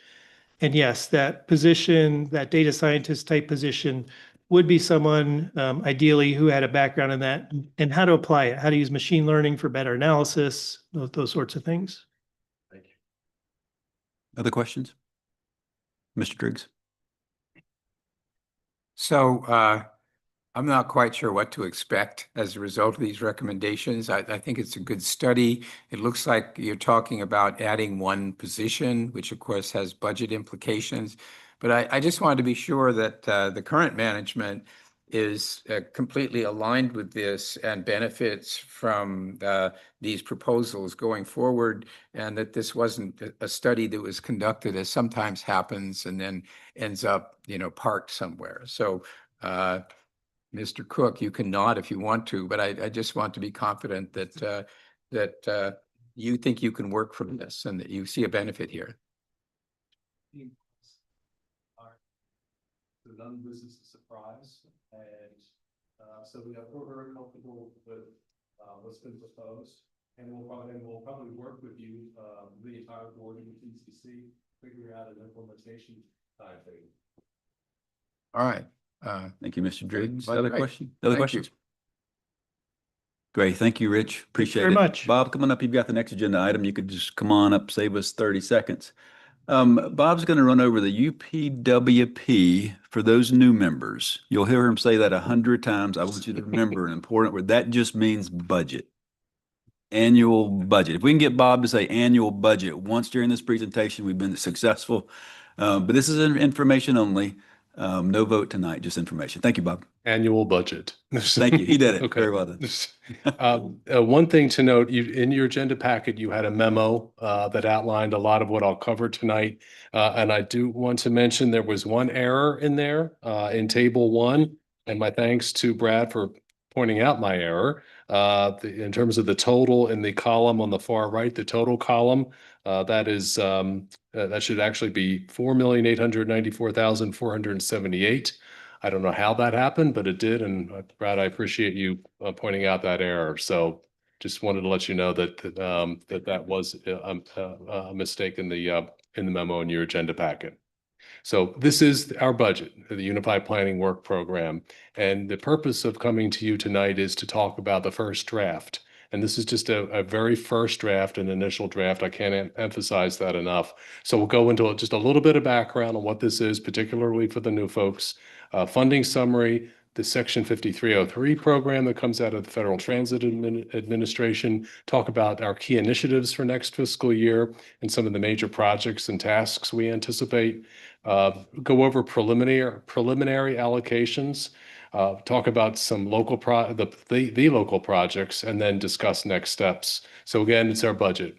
And yes, that position, that data scientist type position would be someone ideally who had a background in that and how to apply it, how to use machine learning for better analysis, those sorts of things.
Thank you.
Other questions? Mr. Driggs?
So I'm not quite sure what to expect as a result of these recommendations. I think it's a good study. It looks like you're talking about adding one position, which of course has budget implications. But I just wanted to be sure that the current management is completely aligned with this and benefits from these proposals going forward, and that this wasn't a study that was conducted, as sometimes happens, and then ends up, parked somewhere. So Mr. Cook, you can nod if you want to, but I just want to be confident that you think you can work from this and that you see a benefit here.
So none of this is a surprise, and so we're very comfortable with what's been proposed, and we'll probably work with you, the entire board and the TCC, figure out an implementation timetable.
All right.
Thank you, Mr. Driggs.
Right,
Other
right.
question? Other
Thank
questions? Great. Thank you, Rich. Appreciate
very
it.
much.
Bob, coming up, you've got the next agenda item. You could just come on up, save us 30 seconds. Bob's going to run over the UPWP for those new members. You'll hear him say that 100 times. I want you to remember an important word. That just means budget. Annual budget. If we can get Bob to say annual budget once during this presentation, we've been successful. But this is information only. No vote tonight, just information. Thank you, Bob.
Annual budget.
Thank you. He did it.
Okay.
Very well done.
One thing to note, in your agenda packet, you had a memo that outlined a lot of what I'll cover tonight. And I do want to mention there was one error in there in table 1. And my thanks to Brad for pointing out my error. In terms of the total in the column on the far right, the total column, that is that should actually be 4,894,478. I don't know how that happened, but it did. And Brad, I appreciate you pointing out that error. So just wanted to let you know that that was a mistake in the memo in your agenda packet. So this is our budget, the Unified Planning Work Program. And the purpose of coming to you tonight is to talk about the first draft. And this is just a very first draft, an initial draft. I can't emphasize that enough. So we'll go into just a little bit of background on what this is, particularly for the new folks. Funding summary, the Section 5303 program that comes out of the Federal Transit Administration, talk about our key initiatives for next fiscal year and some of the major projects and tasks we anticipate. Go over preliminary allocations, talk about some local the local projects, and then discuss next steps. So again, it's our budget,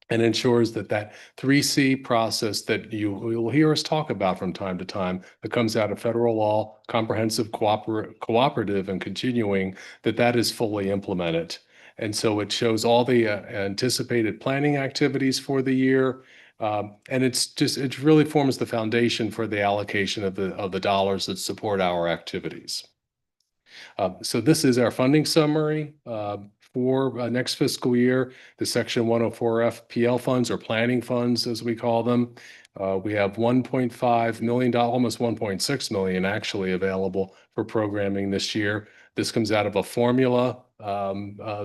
and ensures that that 3C process that you will hear us talk about from time to time that comes out of federal law, comprehensive, cooperative, and continuing, that is fully implemented. And so it shows all the anticipated planning activities for the year. And it really forms the foundation for the allocation of the dollars that support our activities. So this is our funding summary for next fiscal year. The Section 104 FPL funds, or planning funds as we call them. We have $1.5 million, almost $1.6 million actually available for programming this year. This comes out of a formula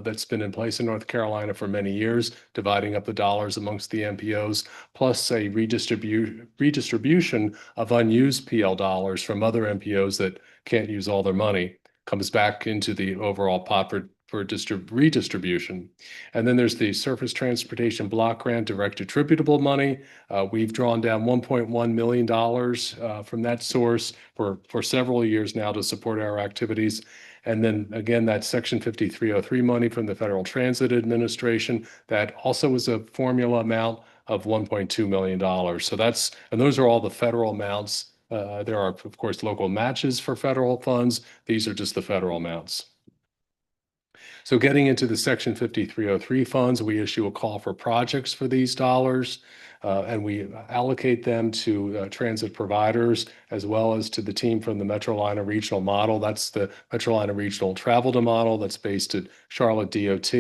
that's been in place in North Carolina for many years, dividing up the dollars amongst the MPOs, plus a redistribution of unused PL dollars from other MPOs that can't use all their money, comes back into the overall pot for redistribution. And then there's the Surface Transportation Block Grant direct attributable money. We've drawn down $1.1 million from that source for several years now to support our activities. And then again, that Section 5303 money from the Federal Transit Administration, that also is a formula amount of $1.2 million. So and those are all the federal amounts. There are, of course, local matches for federal funds. These are just the federal amounts. So getting into the Section 5303 funds, we issue a call for projects for these dollars, and we allocate them to transit providers as well as to the team from the Metrolina Regional Model. That's the Metrolina Regional Travel Model that's based at Charlotte DOT.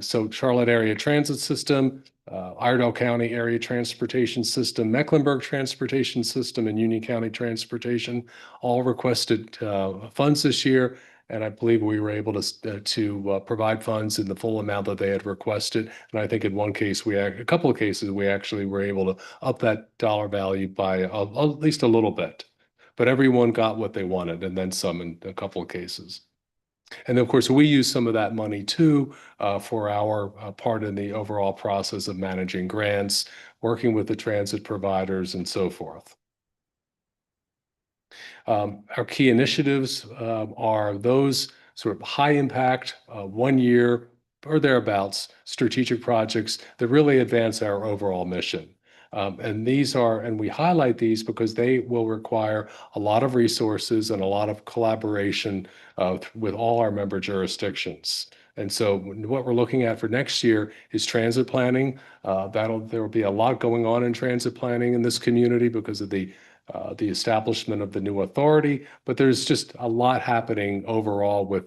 So Charlotte Area Transit System, Iredell County Area Transportation System, Mecklenburg Transportation System, and Union County Transportation all requested funds this year. And I believe we were able to provide funds in the full amount that they had requested. And I think in one case, a couple of cases, we actually were able to up that dollar value by at least a little bit. But everyone got what they wanted, and then some in a couple of cases. And of course, we use some of that money too for our part in the overall process of managing grants, working with the transit providers, and so forth. Our key initiatives are those sort of high impact, 1 year or thereabouts strategic projects that really advance our overall mission. And we highlight these because they will require a lot of resources and a lot of collaboration with all our member jurisdictions. And so what we're looking at for next year is transit planning. There will be a lot going on in transit planning in this community because of the establishment of the new authority, but there's just a lot happening overall with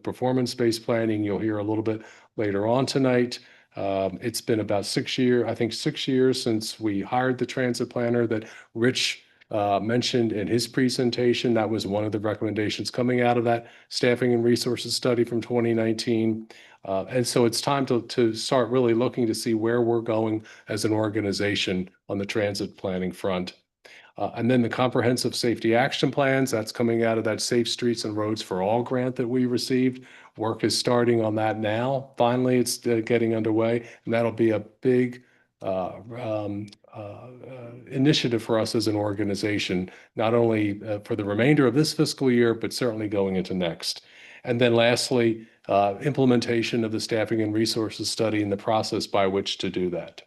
performance-based planning. You'll hear a little bit later on tonight. It's been about 6 years since we hired the transit planner that Rich mentioned in his presentation. That was one of the recommendations coming out of that staffing and resources study from 2019. And so it's time to start really looking to see where we're going as an organization on the transit planning front. And then the comprehensive safety action plans, that's coming out of that Safe Streets and Roads for All grant that we received. Work is starting on that now. Finally, it's getting underway, and that'll be a big initiative for us as an organization, not only for the remainder of this fiscal year, but certainly going into next. And then lastly, implementation of the staffing and resources study and the process by which to do that.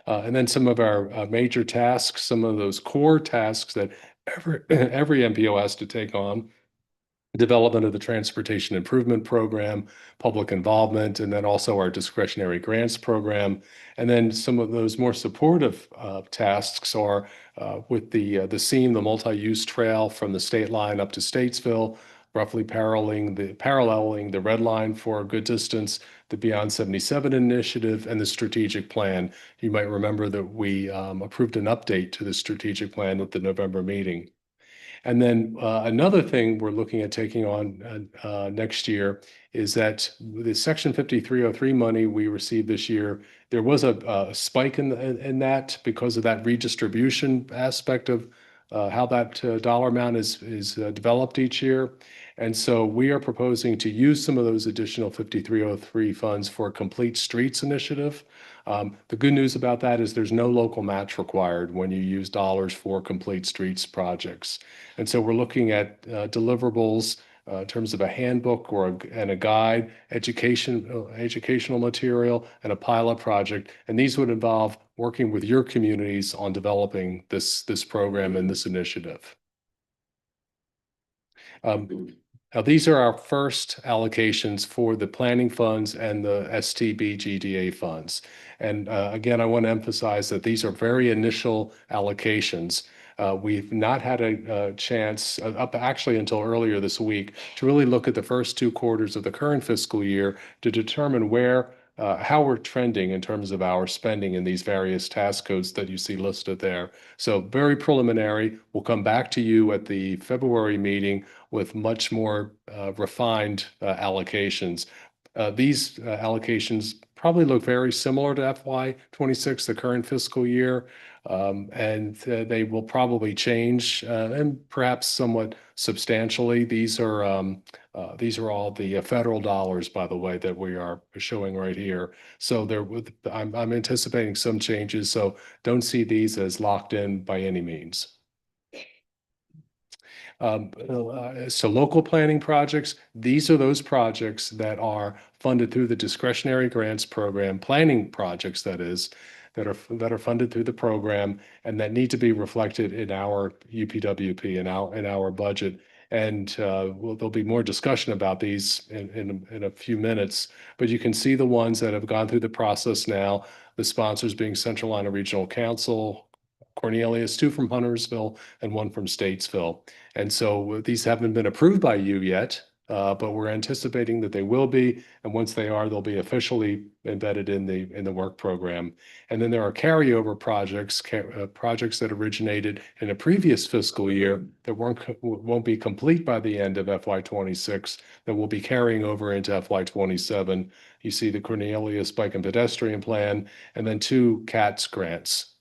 And then some of our major tasks, some of those core tasks that every MPO has to take on: development of the Transportation Improvement Program, public involvement, and then also our discretionary grants program. And then some of those more supportive tasks are with the SEAM, the multi-use trail from the state line up to Statesville, roughly paralleling the red line for a good distance, the Beyond 77 initiative, and the strategic plan. You might remember that we approved an update to the strategic plan at the November meeting. And then another thing we're looking at taking on next year is that the Section 5303 money we received this year, there was a spike in that because of that redistribution aspect of how that dollar amount is developed each year. And so we are proposing to use some of those additional 5303 funds for a Complete Streets initiative. The good news about that is there's no local match required when you use dollars for Complete Streets projects. And so we're looking at deliverables in terms of a handbook and a guide, educational material, and a pilot project. And these would involve working with your communities on developing this program and this initiative. Now, these are our first allocations for the planning funds and the STB GDA funds. And again, I want to emphasize that these are very initial allocations. We've not had a chance up actually until earlier this week to really look at the first 2 quarters of the current fiscal year to determine how we're trending in terms of our spending in these various task codes that you see listed there. So very preliminary. We'll come back to you at the February meeting with much more refined allocations. These allocations probably look very similar to FY26, the current fiscal year, and they will probably change and perhaps somewhat substantially. These are all the federal dollars, by the way, that we are showing right here. So I'm anticipating some changes, so don't see these as locked in by any means. So local planning projects, these are those projects that are funded through the discretionary grants program, planning projects that is, that are funded through the program and that need to be reflected in our UPWP, in our budget. And there'll be more discussion about these in a few minutes, but you can see the ones that have gone through the process now, the sponsors being Central Line Regional Council, Cornelius, 2 from Huntersville and 1 from Statesville. And so these haven't been approved by you yet, but we're anticipating that they will be. And once they are, they'll be officially embedded in the work program. And then there are carryover projects that originated in a previous fiscal year that won't be complete by the end of FY26 that will be carrying over into FY27. You see the Cornelius Bike and Pedestrian Plan, and then 2 CATS grants.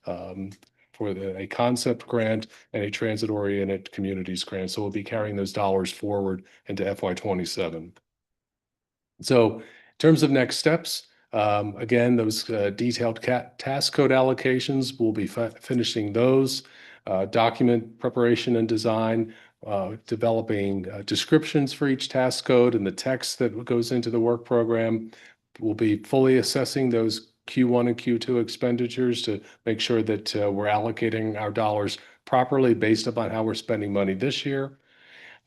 For a concept grant and a transit-oriented communities grant. So we'll be carrying those dollars forward into FY27. So in terms of next steps, again, those detailed task code allocations, we'll be finishing those. Document preparation and design, developing descriptions for each task code and the text that goes into the work program. We'll be fully assessing those Q1 and Q2 expenditures to make sure that we're allocating our dollars properly based upon how we're spending money this year.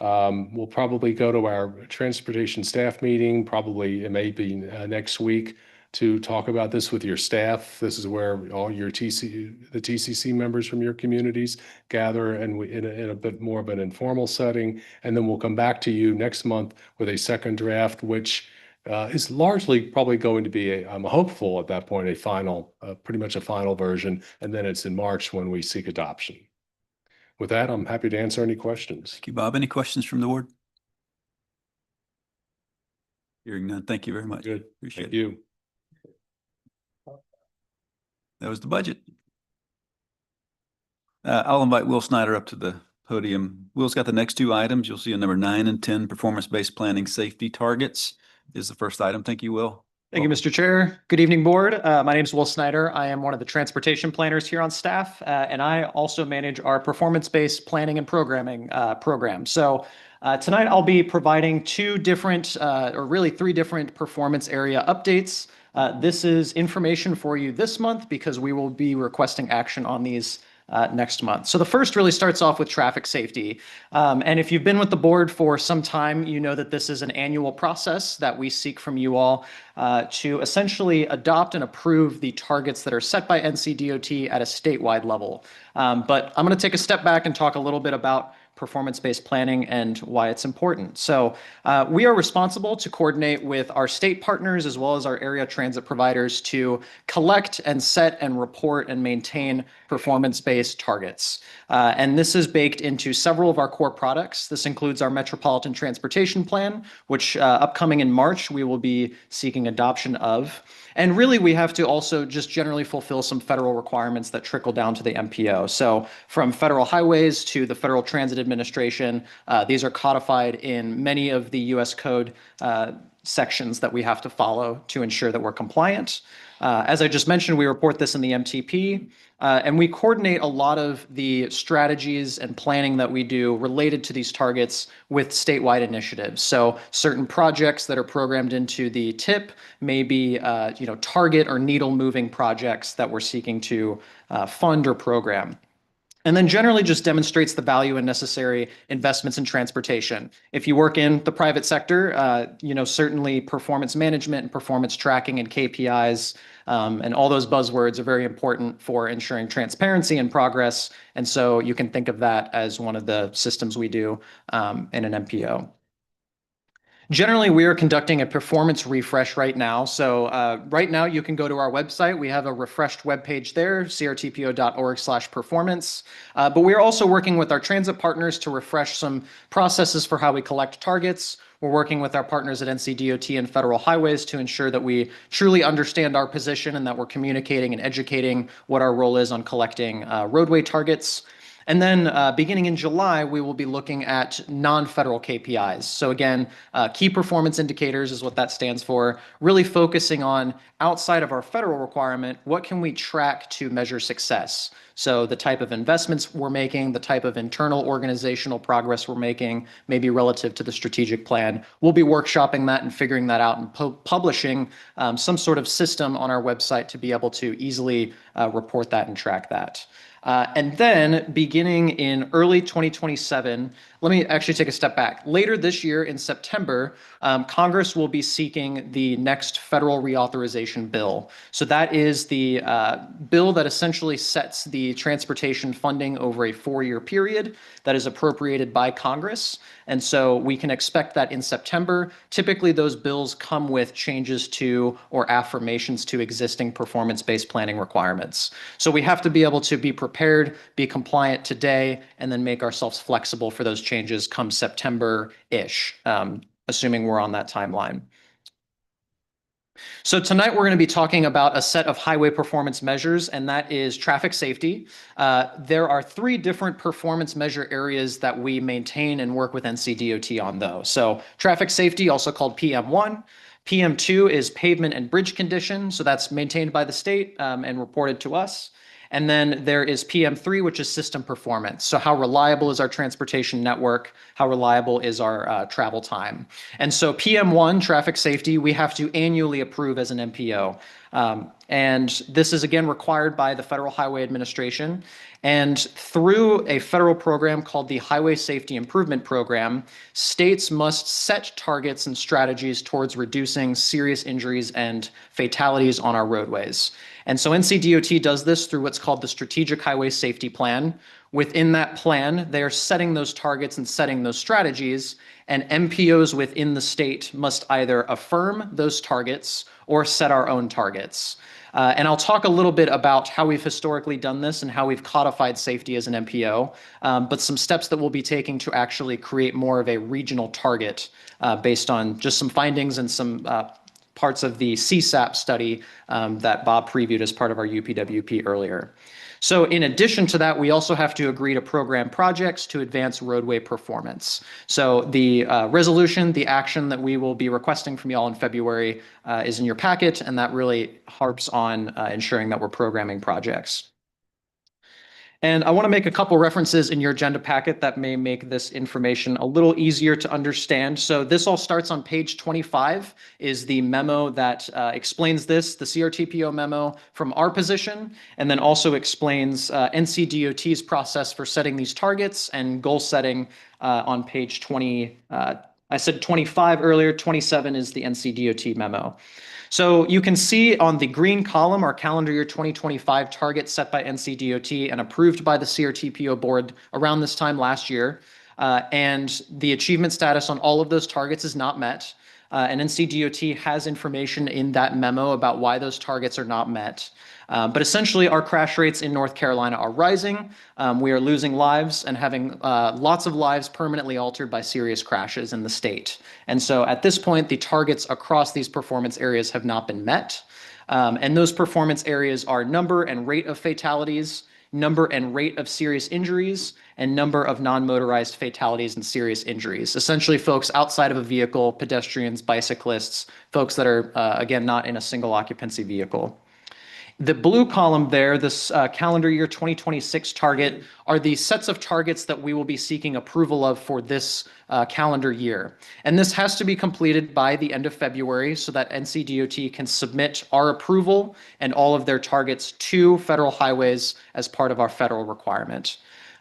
We'll probably go to our transportation staff meeting, probably it may be next week, to talk about this with your staff. This is where all your the TCC members from your communities gather and in a bit more of an informal setting. And then we'll come back to you next month with a second draft, which is largely probably going to be, I'm hopeful at that point, pretty much a final version. And then it's in March when we seek adoption. With that, I'm happy to answer any questions.
Thank you, Bob. Any questions from the board? Hearing none. Thank you very much.
Good.
Appreciate
Thank
it.
you.
That was the budget. I'll invite Will Snyder up to the podium. Will's got the next 2 items. You'll see a number 9 and 10, performance-based planning safety targets is the first item. Thank you, Will.
Thank you, Mr. Chair. Good evening, board. My name is Will Snyder. I am one of the transportation planners here on staff, and I also manage our performance-based planning and programming program. So tonight I'll be providing 2 different, or really 3 different performance area updates. This is information for you this month because we will be requesting action on these next month. So the first really starts off with traffic safety. And if you've been with the board for some time, you know that this is an annual process that we seek from you all to essentially adopt and approve the targets that are set by NCDOT at a statewide level. But I'm going to take a step back and talk a little bit about performance-based planning and why it's important. So we are responsible to coordinate with our state partners as well as our area transit providers to collect and set and report and maintain performance-based targets. And this is baked into several of our core products. This includes our Metropolitan Transportation Plan, which upcoming in March, we will be seeking adoption of. And really, we have to also just generally fulfill some federal requirements that trickle down to the MPO. So from federal highways to the Federal Transit Administration, these are codified in many of the US code sections that we have to follow to ensure that we're compliant. As I just mentioned, we report this in the MTP, and we coordinate a lot of the strategies and planning that we do related to these targets with statewide initiatives. So certain projects that are programmed into the TIP may be target or needle moving projects that we're seeking to fund or program. And then generally just demonstrates the value and necessary investments in transportation. If you work in the private sector, certainly performance management and performance tracking and KPIs and all those buzzwords are very important for ensuring transparency and progress. And so you can think of that as one of the systems we do in an MPO. Generally, we are conducting a performance refresh right now. So right now, you can go to our website. We have a refreshed webpage there, crtpo.org/performance. But we are also working with our transit partners to refresh some processes for how we collect targets. We're working with our partners at NCDOT and Federal Highways to ensure that we truly understand our position and that we're communicating and educating what our role is on collecting roadway targets. And then beginning in July, we will be looking at non-federal KPIs. So again, key performance indicators is what that stands for, really focusing on outside of our federal requirement, what can we track to measure success? So the type of investments we're making, the type of internal organizational progress we're making, maybe relative to the strategic plan. We'll be workshopping that and figuring that out and publishing some sort of system on our website to be able to easily report that and track that. And then beginning in early 2027, let me actually take a step back. Later this year in September, Congress will be seeking the next federal reauthorization bill. So that is the bill that essentially sets the transportation funding over a 4-year period that is appropriated by Congress. And so we can expect that in September. Typically, those bills come with changes to or affirmations to existing performance-based planning requirements. So we have to be able to be prepared, be compliant today, and then make ourselves flexible for those changes come September-ish, assuming we're on that timeline. So tonight we're going to be talking about a set of highway performance measures, and that is traffic safety. There are 3 different performance measure areas that we maintain and work with NCDOT on, though. So traffic safety, also called PM1. PM2 is pavement and bridge condition. So that's maintained by the state and reported to us. And then there is PM3, which is system performance. So how reliable is our transportation network? How reliable is our travel time? And so PM1, traffic safety, we have to annually approve as an MPO. And this is again required by the Federal Highway Administration. And through a federal program called the Highway Safety Improvement Program, states must set targets and strategies towards reducing serious injuries and fatalities on our roadways. And so NCDOT does this through what's called the Strategic Highway Safety Plan. Within that plan, they are setting those targets and setting those strategies, and MPOs within the state must either affirm those targets or set our own targets. And I'll talk a little bit about how we've historically done this and how we've codified safety as an MPO, but some steps that we'll be taking to actually create more of a regional target based on just some findings and some parts of the CSAP study that Bob previewed as part of our UPWP earlier. So in addition to that, we also have to agree to program projects to advance roadway performance. So the resolution, the action that we will be requesting from y'all in February is in your packet, and that really harps on ensuring that we're programming projects. And I want to make a couple references in your agenda packet that may make this information a little easier to understand. So this all starts on page 25 is the memo that explains this, the CRTPO memo from our position, and then also explains NCDOT's process for setting these targets and goal setting on page 20. I said 25 earlier, 27 is the NCDOT memo. So you can see on the green column our calendar year 2025 targets set by NCDOT and approved by the CRTPO board around this time last year. and the achievement status on all of those targets is not met. And NCDOT has information in that memo about why those targets are not met. But essentially, our crash rates in North Carolina are rising. We are losing lives and having lots of lives permanently altered by serious crashes in the state. And so at this point, the targets across these performance areas have not been met. And those performance areas are number and rate of fatalities, number and rate of serious injuries, and number of non-motorized fatalities and serious injuries. Essentially, folks outside of a vehicle, pedestrians, bicyclists, folks that are, again, not in a single occupancy vehicle. The blue column there, this calendar year 2026 target, are the sets of targets that we will be seeking approval of for this calendar year. And this has to be completed by the end of February so that NCDOT can submit our approval and all of their targets to federal highways as part of our federal requirement.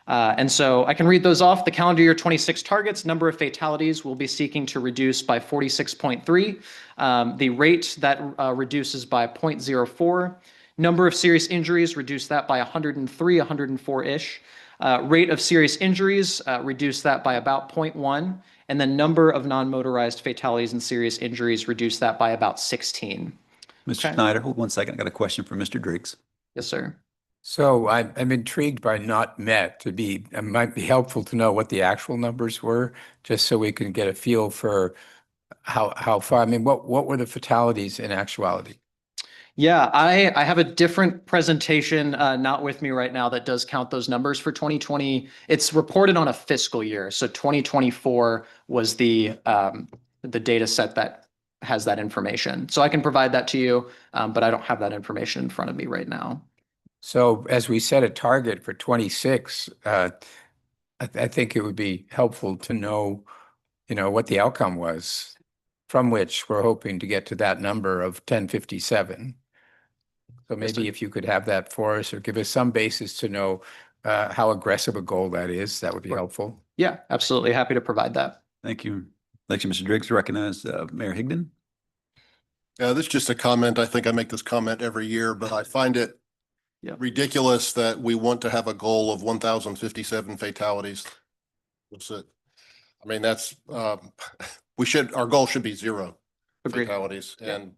And so I can read those off. The calendar year 26 targets, number of fatalities we'll be seeking to reduce by 46.3. The rate that reduces by 0.04. Number of serious injuries, reduce that by 103, 104-ish. Rate of serious injuries, reduce that by about 0.1. And then number of non-motorized fatalities and serious injuries, reduce that by about 16.
Mr.
Okay.
Schneider, hold one second. I got a question for Mr. Driggs.
Yes, sir.
So I'm intrigued by not met. It might be helpful to know what the actual numbers were, just so we can get a feel for how far. I mean, what were the fatalities in actuality?
Yeah, I have a different presentation, not with me right now, that does count those numbers for 2020. It's reported on a fiscal year. So 2024 was the data set that has that information. So I can provide that to you, but I don't have that information in front of me right now.
So as we set a target for 26, I think it would be helpful to know, what the outcome was, from which we're hoping to get to that number of 1057. So maybe if you could have that for us or give us some basis to know how aggressive a goal that is, that would be helpful.
Yeah, absolutely. Happy to provide that.
Thank you. Thank you, Mr. Driggs. Recognize Mayor Higdon.
Yeah, this is just a comment. I think I make this comment every year, but I find it ridiculous that we want to have a goal of 1,057 fatalities. That's it. I mean, that's, our goal should be 0
Agreed.
fatalities. And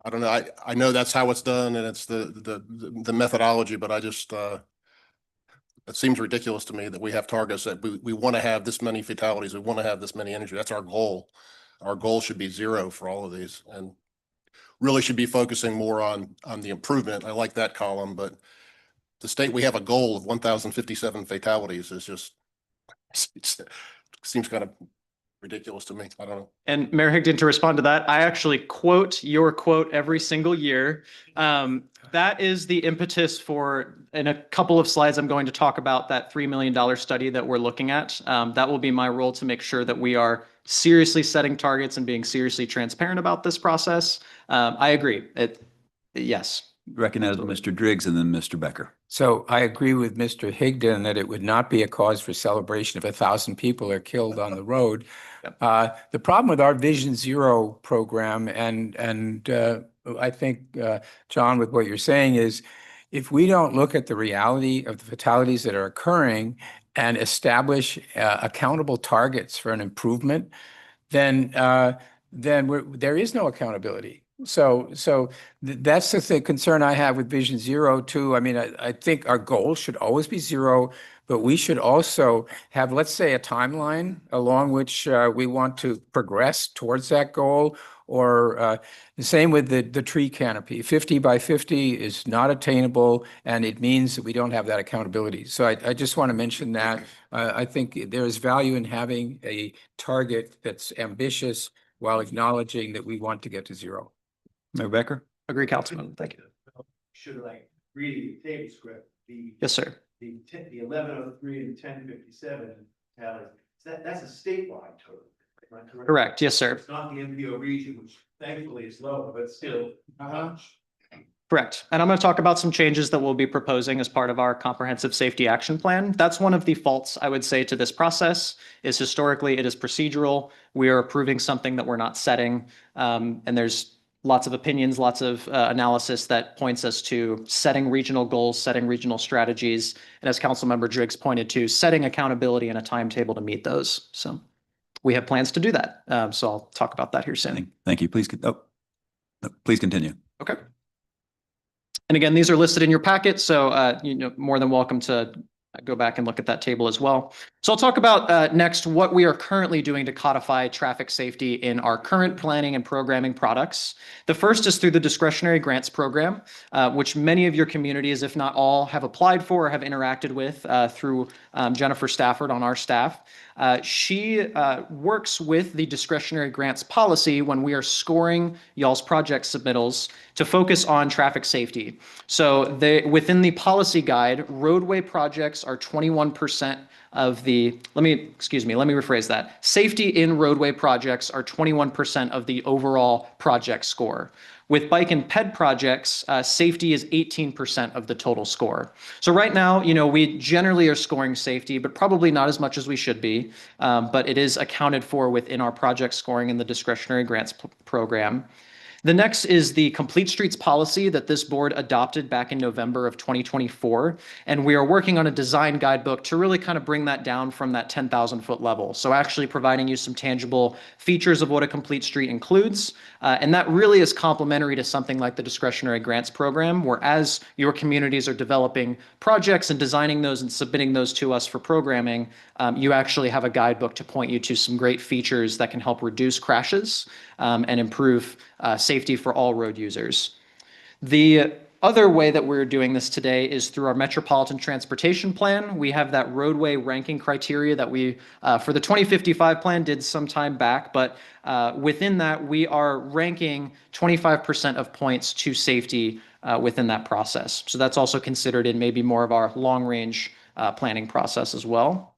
I don't know, I know that's how it's done and it's the methodology, but I just, it seems ridiculous to me that we have targets that we want to have this many fatalities. We want to have this many injuries. That's our goal. Our goal should be 0 for all of these and really should be focusing more on the improvement. I like that column, but the state, we have a goal of 1,057 fatalities is just, it seems kind of ridiculous to me. I don't know.
And Mayor Higdon, to respond to that, I actually quote your quote every single year. That is the impetus for, in a couple of slides, I'm going to talk about that $3 million study that we're looking at. That will be my role to make sure that we are seriously setting targets and being seriously transparent about this process. I agree. Yes.
Recognize Mr. Driggs and then Mr. Becker.
So I agree with Mr. Higdon that it would not be a cause for celebration if 1,000 people are killed on the road. The problem with our Vision Zero program, and I think, John, with what you're saying is, if we don't look at the reality of the fatalities that are occurring and establish accountable targets for an improvement, then there is no accountability. So that's the concern I have with Vision Zero too. I mean, I think our goal should always be 0, but we should also have, let's say, a timeline along which we want to progress towards that goal. Or the same with the tree canopy. 50 by 50 is not attainable, and it means that we don't have that accountability. So I just want to mention that. I think there is value in having a target that's ambitious while acknowledging that we want to get to 0.
Mayor Becker?
Agree, Councilman. Thank you.
Should like reading the table script,
Yes, sir.
the 1103 and 1057 tallies, that's a statewide total. Am I correct?
Correct. Yes, sir.
It's not the MPO region, which thankfully is low, but still.
Correct. And I'm going to talk about some changes that we'll be proposing as part of our comprehensive safety action plan. That's one of the faults, I would say, to this process is historically it is procedural. We are approving something that we're not setting. And there's lots of opinions, lots of analysis that points us to setting regional goals, setting regional strategies, and as Councilmember Driggs pointed to, setting accountability and a timetable to meet those. So we have plans to do that. So I'll talk about that here soon.
Thank you. Please, no, please continue.
Okay. And again, these are listed in your packet, so more than welcome to go back and look at that table as well. So I'll talk about next what we are currently doing to codify traffic safety in our current planning and programming products. The first is through the discretionary grants program, which many of your communities, if not all, have applied for or have interacted with through Jennifer Stafford on our staff. She works with the discretionary grants policy when we are scoring y'all's project submittals to focus on traffic safety. So within the policy guide, roadway projects are 21% of the, let me rephrase that. Safety in roadway projects are 21% of the overall project score. With bike and ped projects, safety is 18% of the total score. So right now, we generally are scoring safety, but probably not as much as we should be. But it is accounted for within our project scoring in the discretionary grants program. The next is the Complete Streets policy that this board adopted back in November of 2024. And we are working on a design guidebook to really kind of bring that down from that 10,000-foot level. So actually providing you some tangible features of what a complete street includes. And that really is complementary to something like the discretionary grants program, where as your communities are developing projects and designing those and submitting those to us for programming, you actually have a guidebook to point you to some great features that can help reduce crashes and improve safety for all road users. The other way that we're doing this today is through our Metropolitan Transportation Plan. We have that roadway ranking criteria that we, for the 2055 plan, did some time back, but within that, we are ranking 25% of points to safety within that process. So that's also considered in maybe more of our long-range planning process as well.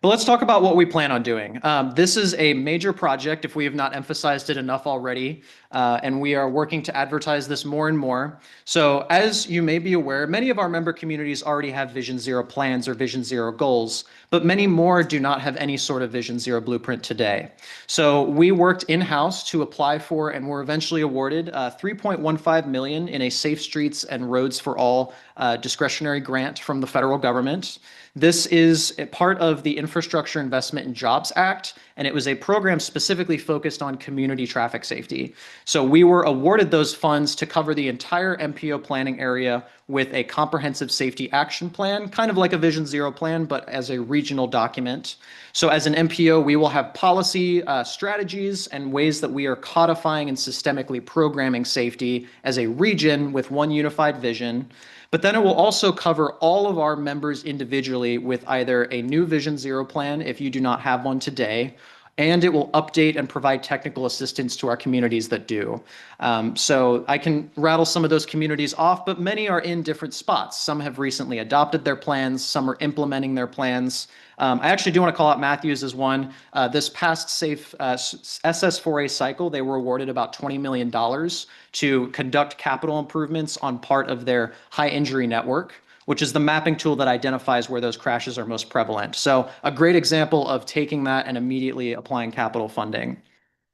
But let's talk about what we plan on doing. This is a major project, if we have not emphasized it enough already, and we are working to advertise this more and more. So as you may be aware, many of our member communities already have Vision Zero plans or Vision Zero goals, but many more do not have any sort of Vision Zero blueprint today. So we worked in-house to apply for and were eventually awarded $3.15 million in a Safe Streets and Roads for All discretionary grant from the federal government. This is a part of the Infrastructure Investment and Jobs Act, and it was a program specifically focused on community traffic safety. So we were awarded those funds to cover the entire MPO planning area with a comprehensive safety action plan, kind of like a Vision Zero plan, but as a regional document. So as an MPO, we will have policy strategies and ways that we are codifying and systemically programming safety as a region with one unified vision. But then it will also cover all of our members individually with either a new Vision Zero plan if you do not have one today, and it will update and provide technical assistance to our communities that do. So I can rattle some of those communities off, but many are in different spots. Some have recently adopted their plans, some are implementing their plans. I actually do want to call out Matthews as one. This past SAFE SS4A cycle, they were awarded about $20 million to conduct capital improvements on part of their high injury network, which is the mapping tool that identifies where those crashes are most prevalent. So a great example of taking that and immediately applying capital funding.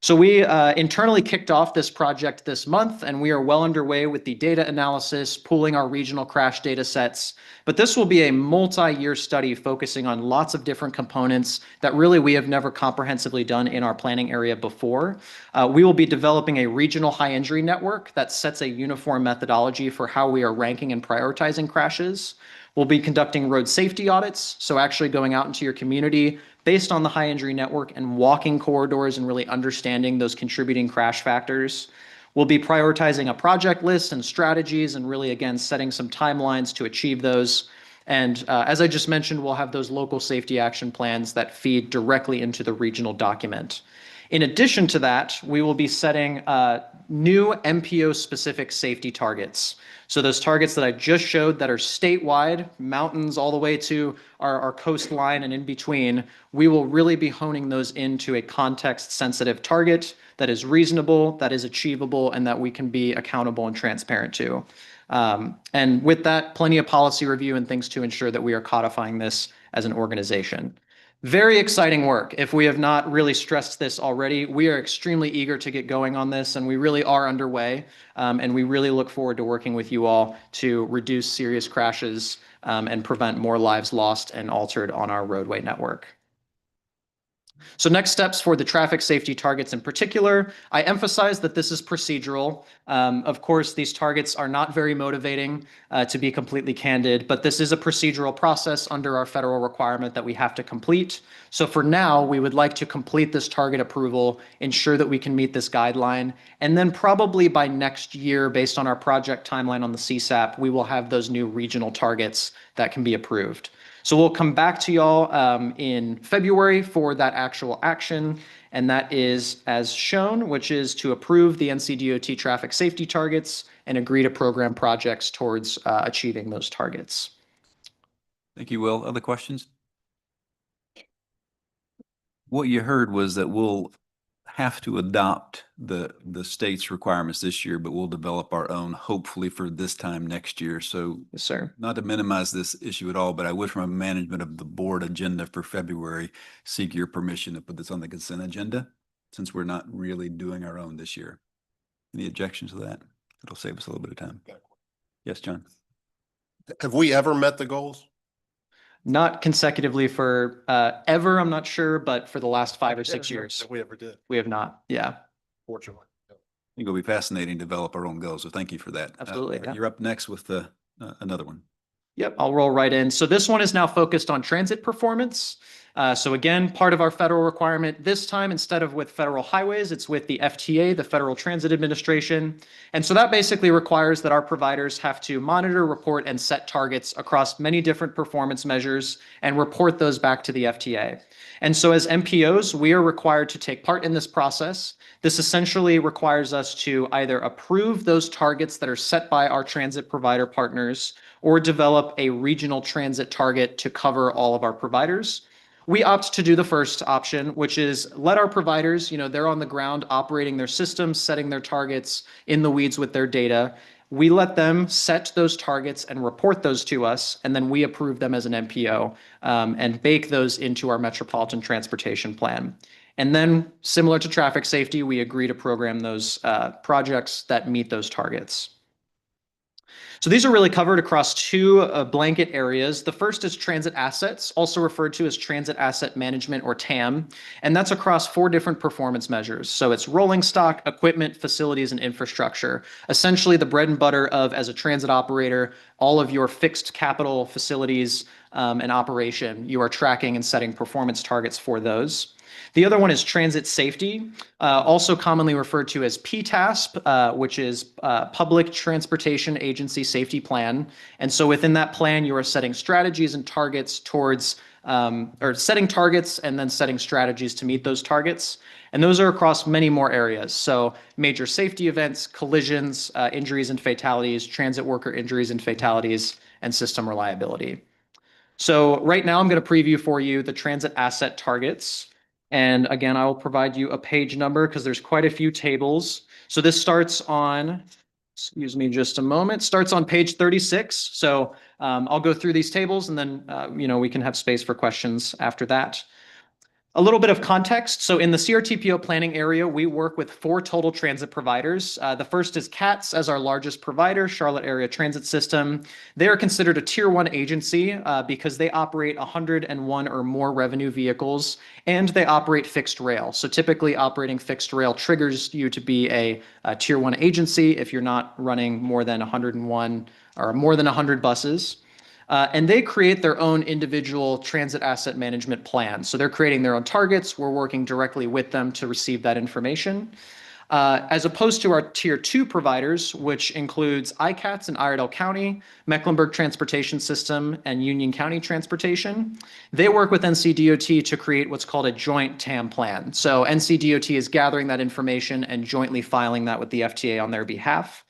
So we internally kicked off this project this month, and we are well underway with the data analysis, pooling our regional crash data sets. But this will be a multi-year study focusing on lots of different components that really we have never comprehensively done in our planning area before. We will be developing a regional high injury network that sets a uniform methodology for how we are ranking and prioritizing crashes. We'll be conducting road safety audits, so actually going out into your community based on the high injury network and walking corridors and really understanding those contributing crash factors. We'll be prioritizing a project list and strategies and really, again, setting some timelines to achieve those. And as I just mentioned, we'll have those local safety action plans that feed directly into the regional document. In addition to that, we will be setting new MPO-specific safety targets. So those targets that I just showed that are statewide, mountains all the way to our coastline and in between, we will really be honing those into a context-sensitive target that is reasonable, that is achievable, and that we can be accountable and transparent to. And with that, plenty of policy review and things to ensure that we are codifying this as an organization. Very exciting work. If we have not really stressed this already, we are extremely eager to get going on this, and we really are underway. And we really look forward to working with you all to reduce serious crashes and prevent more lives lost and altered on our roadway network. So next steps for the traffic safety targets in particular, I emphasize that this is procedural. Of course, these targets are not very motivating, to be completely candid, but this is a procedural process under our federal requirement that we have to complete. So for now, we would like to complete this target approval, ensure that we can meet this guideline, and then probably by next year, based on our project timeline on the CSAP, we will have those new regional targets that can be approved. So we'll come back to y'all in February for that actual action, and that is as shown, which is to approve the NCDOT traffic safety targets and agree to program projects towards achieving those targets.
Thank you, Will. Other questions? What you heard was that we'll have to adopt the state's requirements this year, but we'll develop our own, hopefully for this time next year. So
Yes, sir.
not to minimize this issue at all, but I would, from a management of the board agenda for February, seek your permission to put this on the consent agenda, since we're not really doing our own this year. Any objections to that? It'll save us a little bit of time. Yes, John.
Have we ever met the goals?
Not consecutively for ever, I'm not sure, but for the last 5 or 6 years,
If we ever did,
we have not. Yeah,
fortunately.
I think it'll be fascinating to develop our own goals. So thank you for that.
Absolutely, yeah.
You're up next with another one.
Yep, I'll roll right in. So this one is now focused on transit performance. So again, part of our federal requirement this time, instead of with federal highways, it's with the FTA, the Federal Transit Administration. And so that basically requires that our providers have to monitor, report, and set targets across many different performance measures and report those back to the FTA. And so as MPOs, we are required to take part in this process. This essentially requires us to either approve those targets that are set by our transit provider partners or develop a regional transit target to cover all of our providers. We opt to do the first option, which is let our providers, they're on the ground operating their systems, setting their targets, in the weeds with their data. We let them set those targets and report those to us, and then we approve them as an MPO and bake those into our Metropolitan Transportation Plan. And then, similar to traffic safety, we agree to program those projects that meet those targets. So these are really covered across 2 blanket areas. The first is transit assets, also referred to as transit asset management or TAM, and that's across 4 different performance measures. So it's rolling stock, equipment, facilities, and infrastructure. Essentially the bread and butter of, as a transit operator, all of your fixed capital facilities and operation, you are tracking and setting performance targets for those. The other one is transit safety, also commonly referred to as PTASP, which is Public Transportation Agency Safety Plan. And so within that plan, you are setting strategies and targets towards, or setting targets and then setting strategies to meet those targets. And those are across many more areas. So major safety events, collisions, injuries and fatalities, transit worker injuries and fatalities, and system reliability. So right now I'm going to preview for you the transit asset targets. And again, I will provide you a page number because there's quite a few tables. So this starts on, excuse me just a moment, starts on page 36. So I'll go through these tables and then, we can have space for questions after that. A little bit of context. So in the CRTPO planning area, we work with 4 total transit providers. The first is CATS as our largest provider, Charlotte Area Transit System. They are considered a tier 1 agency because they operate 101 or more revenue vehicles, and they operate fixed rail. So typically operating fixed rail triggers you to be a tier 1 agency if you're not running more than 101 or more than 100 buses. And they create their own individual transit asset management plan. So they're creating their own targets. We're working directly with them to receive that information. As opposed to our tier 2 providers, which includes ICATS in Iredell County, Mecklenburg Transportation System, and Union County Transportation. They work with NCDOT to create what's called a joint TAM plan. So NCDOT is gathering that information and jointly filing that with the FTA on their behalf.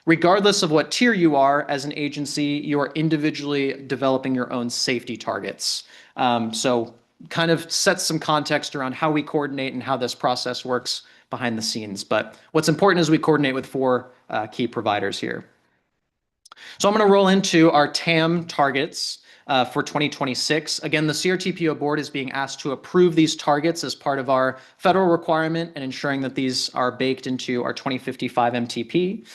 Regardless of what tier you are as an agency, you are individually developing your own safety targets. So kind of sets some context around how we coordinate and how this process works behind the scenes. But what's important is we coordinate with 4 key providers here. So I'm going to roll into our TAM targets. for 2026. Again, the CRTPO board is being asked to approve these targets as part of our federal requirement and ensuring that these are baked into our 2055 MTP.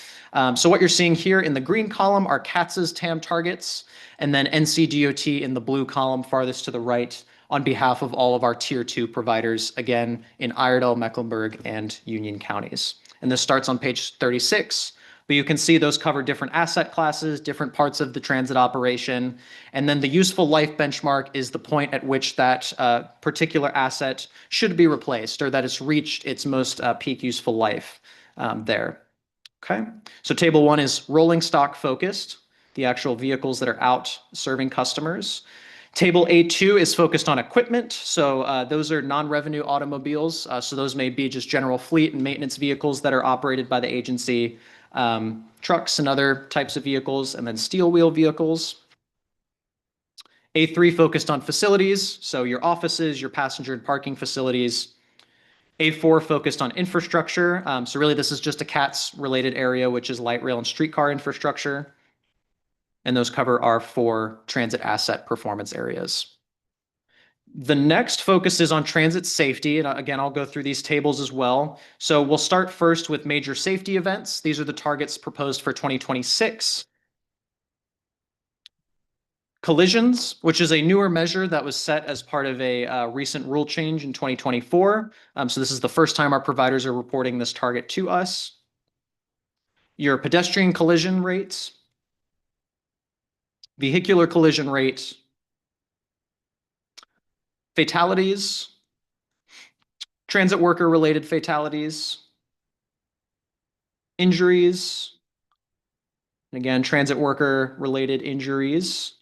So what you're seeing here in the green column are CATS's TAM targets, and then NCDOT in the blue column farthest to the right on behalf of all of our tier 2 providers, again, in Iredell, Mecklenburg, and Union counties. And this starts on page 36. But you can see those cover different asset classes, different parts of the transit operation. And then the useful life benchmark is the point at which that particular asset should be replaced, or that it's reached its most peak useful life there. Okay, so table 1 is rolling stock focused, the actual vehicles that are out serving customers. Table A2 is focused on equipment. So those are non-revenue automobiles. So those may be just general fleet and maintenance vehicles that are operated by the agency, trucks and other types of vehicles, and then steel wheel vehicles. A3 focused on facilities. So your offices, your passenger and parking facilities. A4 focused on infrastructure. So really this is just a CATS related area, which is light rail and streetcar infrastructure. And those cover our 4 transit asset performance areas. The next focus is on transit safety. And again, I'll go through these tables as well. So we'll start first with major safety events. These are the targets proposed for 2026. Collisions, which is a newer measure that was set as part of a recent rule change in 2024. So this is the first time our providers are reporting this target to us. Your pedestrian collision rates, vehicular collision rate, fatalities, transit worker related fatalities, injuries, and again, transit worker related injuries.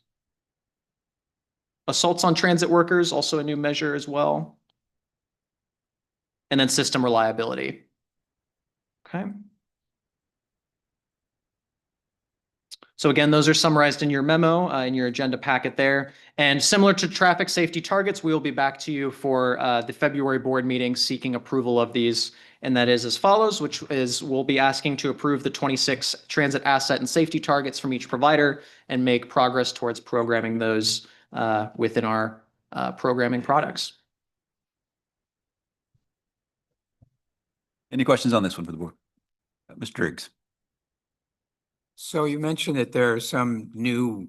Assaults on transit workers, also a new measure as well. And then system reliability. Okay. So again, those are summarized in your memo, in your agenda packet there. And similar to traffic safety targets, we will be back to you for the February board meeting seeking approval of these. And that is as follows, which is we'll be asking to approve the 26 transit asset and safety targets from each provider and make progress towards programming those within our programming products.
Any questions on this one for the board? Mr. Driggs.
So you mentioned that there are some new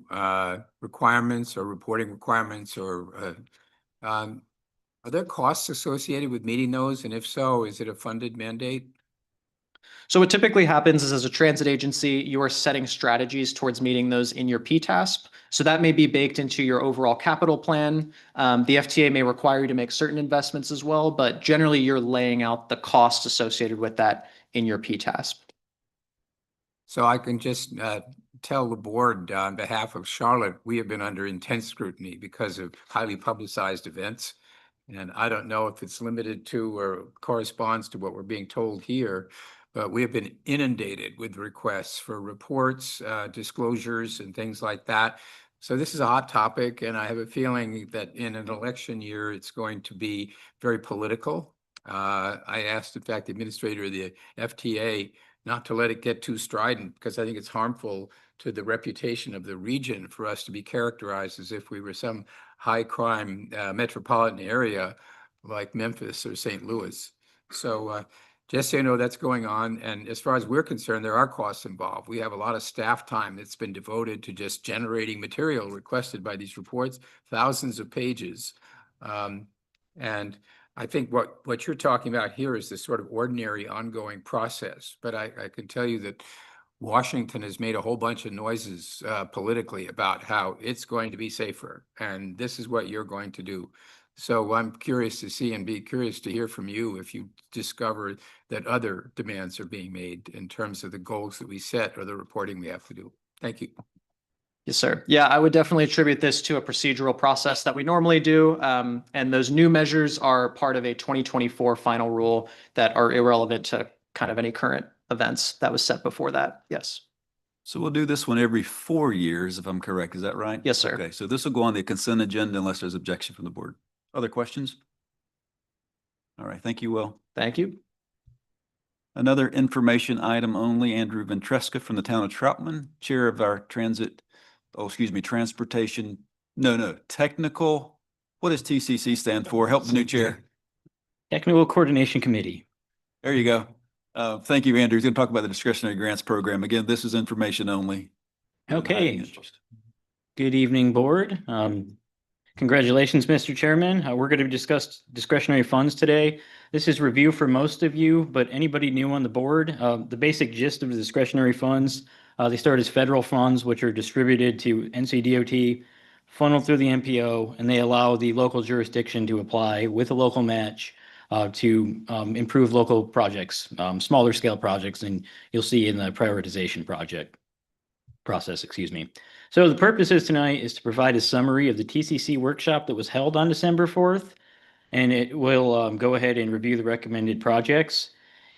requirements or reporting requirements, or are there costs associated with meeting those? And if so, is it a funded mandate?
So what typically happens is as a transit agency, you are setting strategies towards meeting those in your PTASP. So that may be baked into your overall capital plan. The FTA may require you to make certain investments as well, but generally you're laying out the costs associated with that in your PTASP.
So I can just tell the board on behalf of Charlotte, we have been under intense scrutiny because of highly publicized events. And I don't know if it's limited to or corresponds to what we're being told here, but we have been inundated with requests for reports, disclosures, and things like that. So this is a hot topic, and I have a feeling that in an election year, it's going to be very political. I asked, in fact, the administrator of the FTA not to let it get too strident, because I think it's harmful to the reputation of the region for us to be characterized as if we were some high crime metropolitan area like Memphis or St. Louis. So just so you know, that's going on. And as far as we're concerned, there are costs involved. We have a lot of staff time that's been devoted to just generating material requested by these reports, thousands of pages. And I think what you're talking about here is this sort of ordinary ongoing process. But I can tell you that Washington has made a whole bunch of noises politically about how it's going to be safer, and this is what you're going to do. So I'm curious to see and be curious to hear from you if you discover that other demands are being made in terms of the goals that we set or the reporting we have to do. Thank you.
Yes, sir. Yeah, I would definitely attribute this to a procedural process that we normally do. And those new measures are part of a 2024 final rule that are irrelevant to kind of any current events that was set before that. Yes.
So we'll do this one every 4 years, if I'm correct. Is that right?
Yes, sir.
Okay, so this will go on the consent agenda unless there's objection from the board. Other questions? All right, thank you, Will.
Thank you.
Another information item only, Andrew Ventresca from the town of Troutman, chair of our transportation No, technical, what does TCC stand for? Help the new chair.
Technical Coordination Committee.
There you go. Thank you, Andrew. He's going to talk about the discretionary grants program. Again, this is information only.
Okay. Good evening, board. Congratulations, Mr. Chairman. We're going to discuss discretionary funds today. This is review for most of you, but anybody new on the board, the basic gist of the discretionary funds, they start as federal funds, which are distributed to NCDOT, funneled through the MPO, and they allow the local jurisdiction to apply with a local match to improve local projects, smaller scale projects, and you'll see in the prioritization process, excuse me. So the purposes tonight is to provide a summary of the TCC workshop that was held on December 4th, and it will go ahead and review the recommended projects.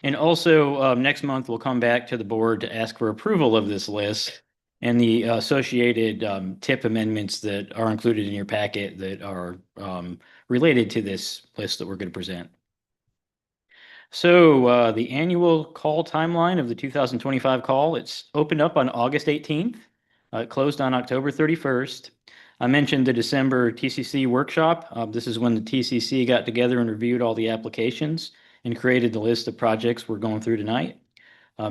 And also next month, we'll come back to the board to ask for approval of this list and the associated TIP amendments that are included in your packet that are related to this list that we're going to present. So the annual call timeline of the 2025 call, it's opened up on August 18th. It closed on October 31st. I mentioned the December TCC workshop. This is when the TCC got together and reviewed all the applications and created the list of projects we're going through tonight.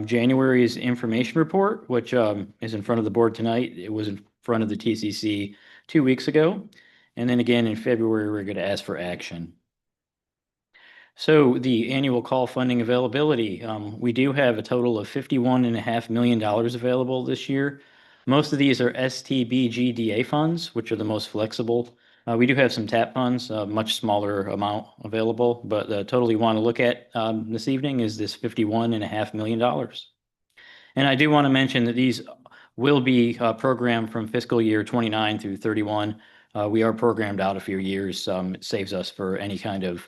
January's information report, which is in front of the board tonight. It was in front of the TCC 2 weeks ago. And then again in February, we're going to ask for action. So the annual call funding availability, we do have a total of $51.5 million available this year. Most of these are STBGDA funds, which are the most flexible. We do have some TAP funds, a much smaller amount available, but the total you want to look at this evening is this $51.5 million. And I do want to mention that these will be programmed from fiscal year 29 through 31. We are programmed out a few years. It saves us for any kind of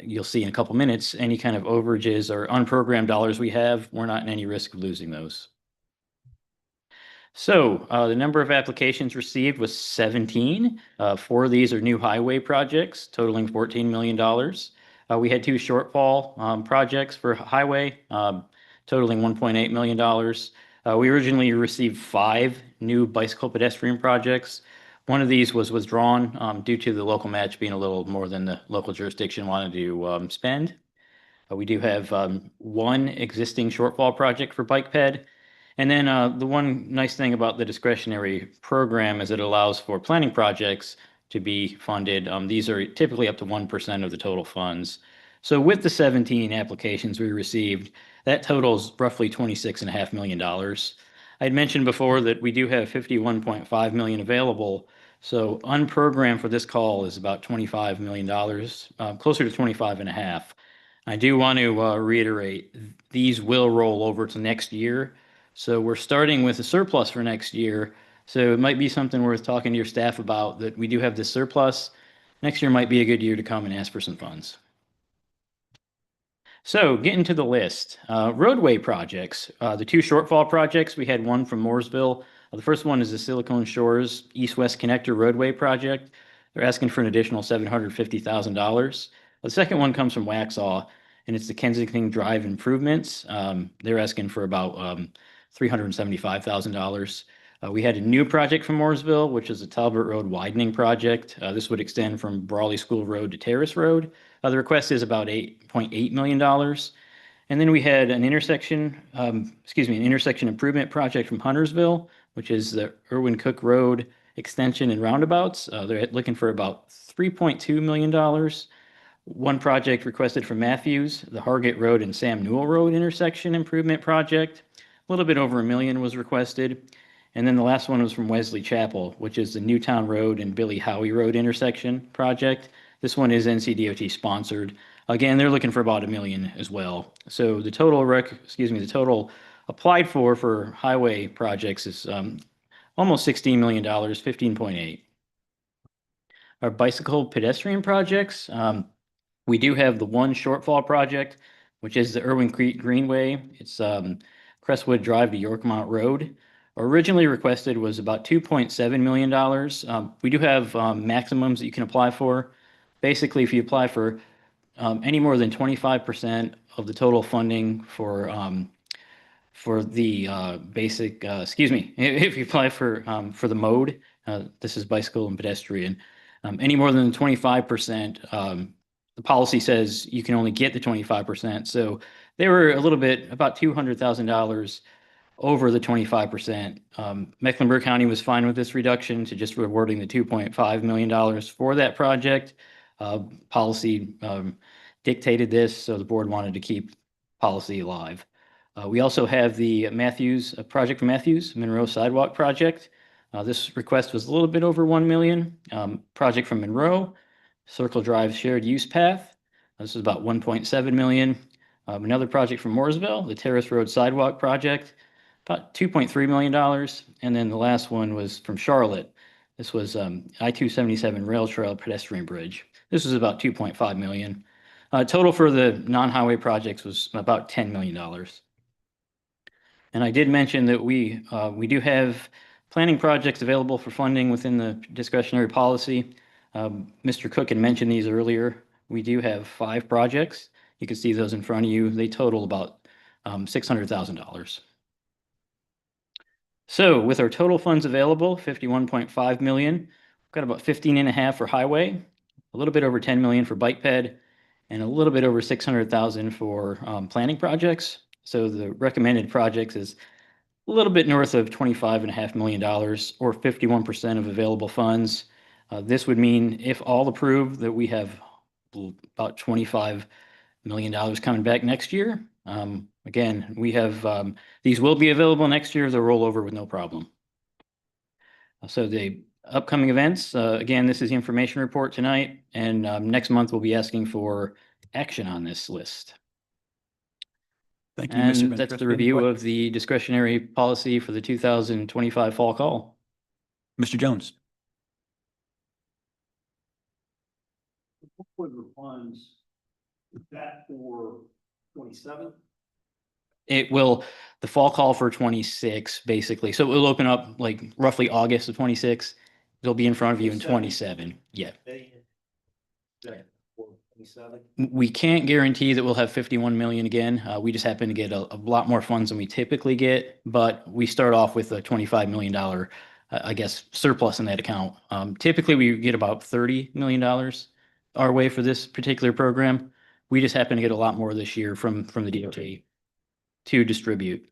you'll see in a couple minutes, any kind of overages or unprogrammed dollars we have, we're not in any risk of losing those. So the number of applications received was 17. 4 of these are new highway projects totaling $14 million. We had 2 shortfall projects for highway totaling $1.8 million. We originally received 5 new bicycle pedestrian projects. One of these was withdrawn due to the local match being a little more than the local jurisdiction wanted to spend. We do have 1 existing shortfall project for bike ped. And then the one nice thing about the discretionary program is it allows for planning projects to be funded. These are typically up to 1% of the total funds. So with the 17 applications we received, that totals roughly $26.5 million. I'd mentioned before that we do have $51.5 million available. So unprogrammed for this call is about $25 million, closer to 25.5. I do want to reiterate, these will roll over to next year. So we're starting with a surplus for next year. So it might be something worth talking to your staff about, that we do have this surplus. Next year might be a good year to come and ask for some funds. So getting to the list, roadway projects, the 2 shortfall projects, we had one from Mooresville. The first one is the Silicon Shores East-West Connector Roadway Project. They're asking for an additional $750,000. The second one comes from Waxhaw, and it's the Kensington Drive improvements. They're asking for about $375,000. We had a new project from Mooresville, which is a Talbot Road widening project. This would extend from Brawley School Road to Terrace Road. The request is about $8.8 million. And then we had an intersection improvement project from Huntersville, which is the Irwin Cook Road extension and roundabouts. They're looking for about $3.2 million. One project requested from Matthews, the Hargett Road and Sam Newell Road intersection improvement project. A little bit over $1 million was requested. And then the last one was from Wesley Chapel, which is the Newtown Road and Billy Howie Road intersection project. This one is NCDOT sponsored. Again, they're looking for about $1 million as well. So the total applied for highway projects is almost $16 million, 15.8. Our bicycle pedestrian projects, we do have the one shortfall project, which is the Irwin Creek Greenway. It's Crestwood Drive to Yorkmont Road. Originally requested was about $2.7 million. We do have maximums that you can apply for. Basically, if you apply for any more than 25% of the total funding for the if you apply for the mode, This is bicycle and pedestrian. Any more than 25%, the policy says you can only get the 25%. So they were a little bit, about $200,000 over the 25%. Mecklenburg County was fine with this reduction to just rewarding the $2.5 million for that project. Policy dictated this, so the board wanted to keep policy alive. We also have the Matthews, project from Matthews, Monroe Sidewalk Project. This request was a little bit over 1 million. Project from Monroe, Circle Drive Shared Use Path. This is about 1.7 million. Another project from Mooresville, the Terrace Road Sidewalk Project, about $2.3 million. And then the last one was from Charlotte. This was I-277 Rail Trail Pedestrian Bridge. This was about 2.5 million. Total for the non-highway projects was about $10 million. And I did mention that we do have planning projects available for funding within the discretionary policy. Mr. Cook had mentioned these earlier. We do have 5 projects. You can see those in front of you. They total about $600,000. So with our total funds available, 51.5 million, we've got about 15.5 for highway, a little bit over 10 million for bike ped, and a little bit over 600,000 for planning projects. So the recommended projects is a little bit north of $25.5 million, or 51% of available funds. This would mean, if all approved, that we have about $25 million coming back next year. Again, we have, these will be available next year. They'll roll over with no problem. So the upcoming events, again, this is the information report tonight, and next month we'll be asking for action on this list.
Thank you, Mr.
And that's the review of the discretionary policy for the 2025 fall call.
Mr. Jones.
What were funds, is that for 27?
It will, the fall call for 26, basically. So it will open up like roughly August of 26. It'll be in front of you in 27. Yeah. We can't guarantee that we'll have 51 million again. We just happen to get a lot more funds than we typically get, but we start off with a $25 million, I guess, surplus in that account. Typically we get about $30 million our way for this particular program. We just happen to get a lot more this year from the DOT to distribute.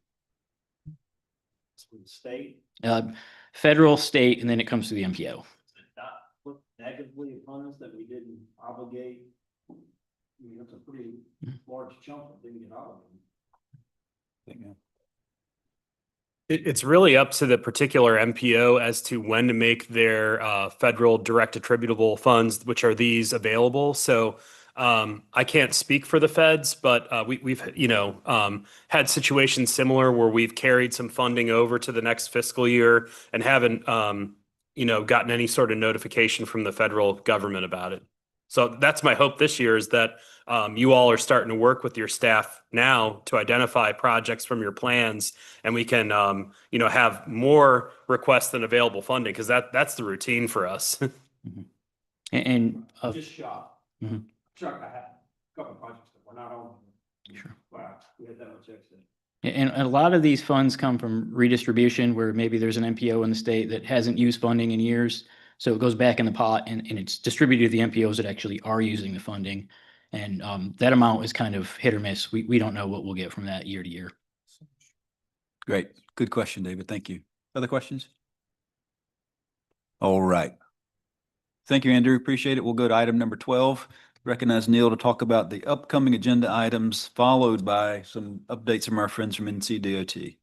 State?
Federal, state, and then it comes to the MPO.
Not look negatively upon us that we didn't obligate. I mean, that's a pretty large chunk that didn't get obligated.
It's really up to the particular MPO as to when to make their federal direct attributable funds, which are these, available. So I can't speak for the feds, but we've had situations similar where we've carried some funding over to the next fiscal year and haven't gotten any sort of notification from the federal government about it. So that's my hope this year, is that you all are starting to work with your staff now to identify projects from your plans, and we can have more requests than available funding, because that's the routine for us.
Mm-hmm. And
Just shocked.
Mhm.
Shocked I had a couple of projects that were not on.
Sure.
Wow, we had that much extra.
And a lot of these funds come from redistribution, where maybe there's an MPO in the state that hasn't used funding in years. So it goes back in the pot and it's distributed to the MPOs that actually are using the funding. And that amount is kind of hit or miss. We don't know what we'll get from that year to year.
Great. Good question, David. Thank you. Other questions? All right. Thank you, Andrew. Appreciate it. We'll go to item number 12. Recognize Neil to talk about the upcoming agenda items, followed by some updates from our friends from NCDOT.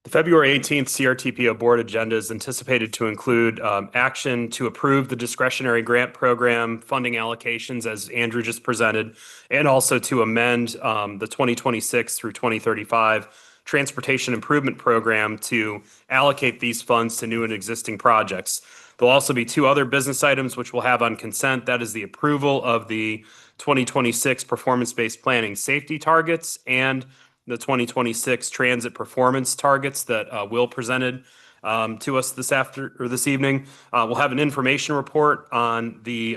The February 18th CRTPO board agenda is anticipated to include action to approve the discretionary grant program funding allocations, as Andrew just presented, and also to amend the 2026 through 2035 transportation improvement program to allocate these funds to new and existing projects. There'll also be 2 other business items which we'll have on consent. That is the approval of the 2026 performance-based planning safety targets and the 2026 transit performance targets that Will presented to us this evening. We'll have an information report on the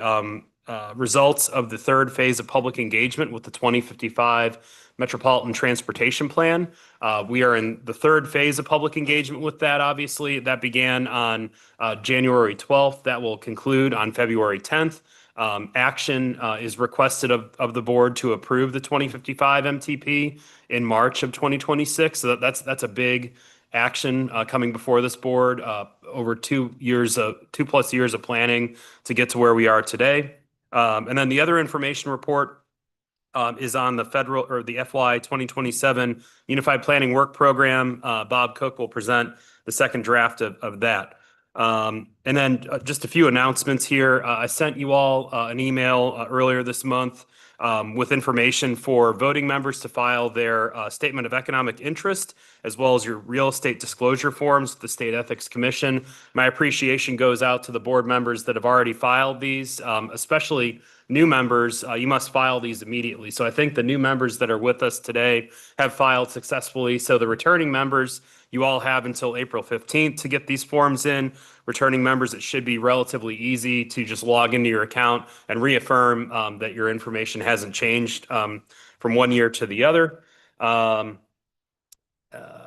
results of the third phase of public engagement with the 2055 Metropolitan Transportation Plan. We are in the third phase of public engagement with that, obviously. That began on January 12th. That will conclude on February 10th. Action is requested of the board to approve the 2055 MTP in March of 2026. So that's a big action coming before this board, over 2 years, 2+ years of planning to get to where we are today. And then the other information report is on the federal or the FY 2027 Unified Planning Work Program. Bob Cook will present the second draft of that. And then just a few announcements here. I sent you all an email earlier this month with information for voting members to file their statement of economic interest, as well as your real estate disclosure forms with the State Ethics Commission. My appreciation goes out to the board members that have already filed these, especially new members. You must file these immediately. So I think the new members that are with us today have filed successfully. So the returning members, you all have until April 15th to get these forms in. Returning members, it should be relatively easy to just log into your account and reaffirm that your information hasn't changed from one year to the other.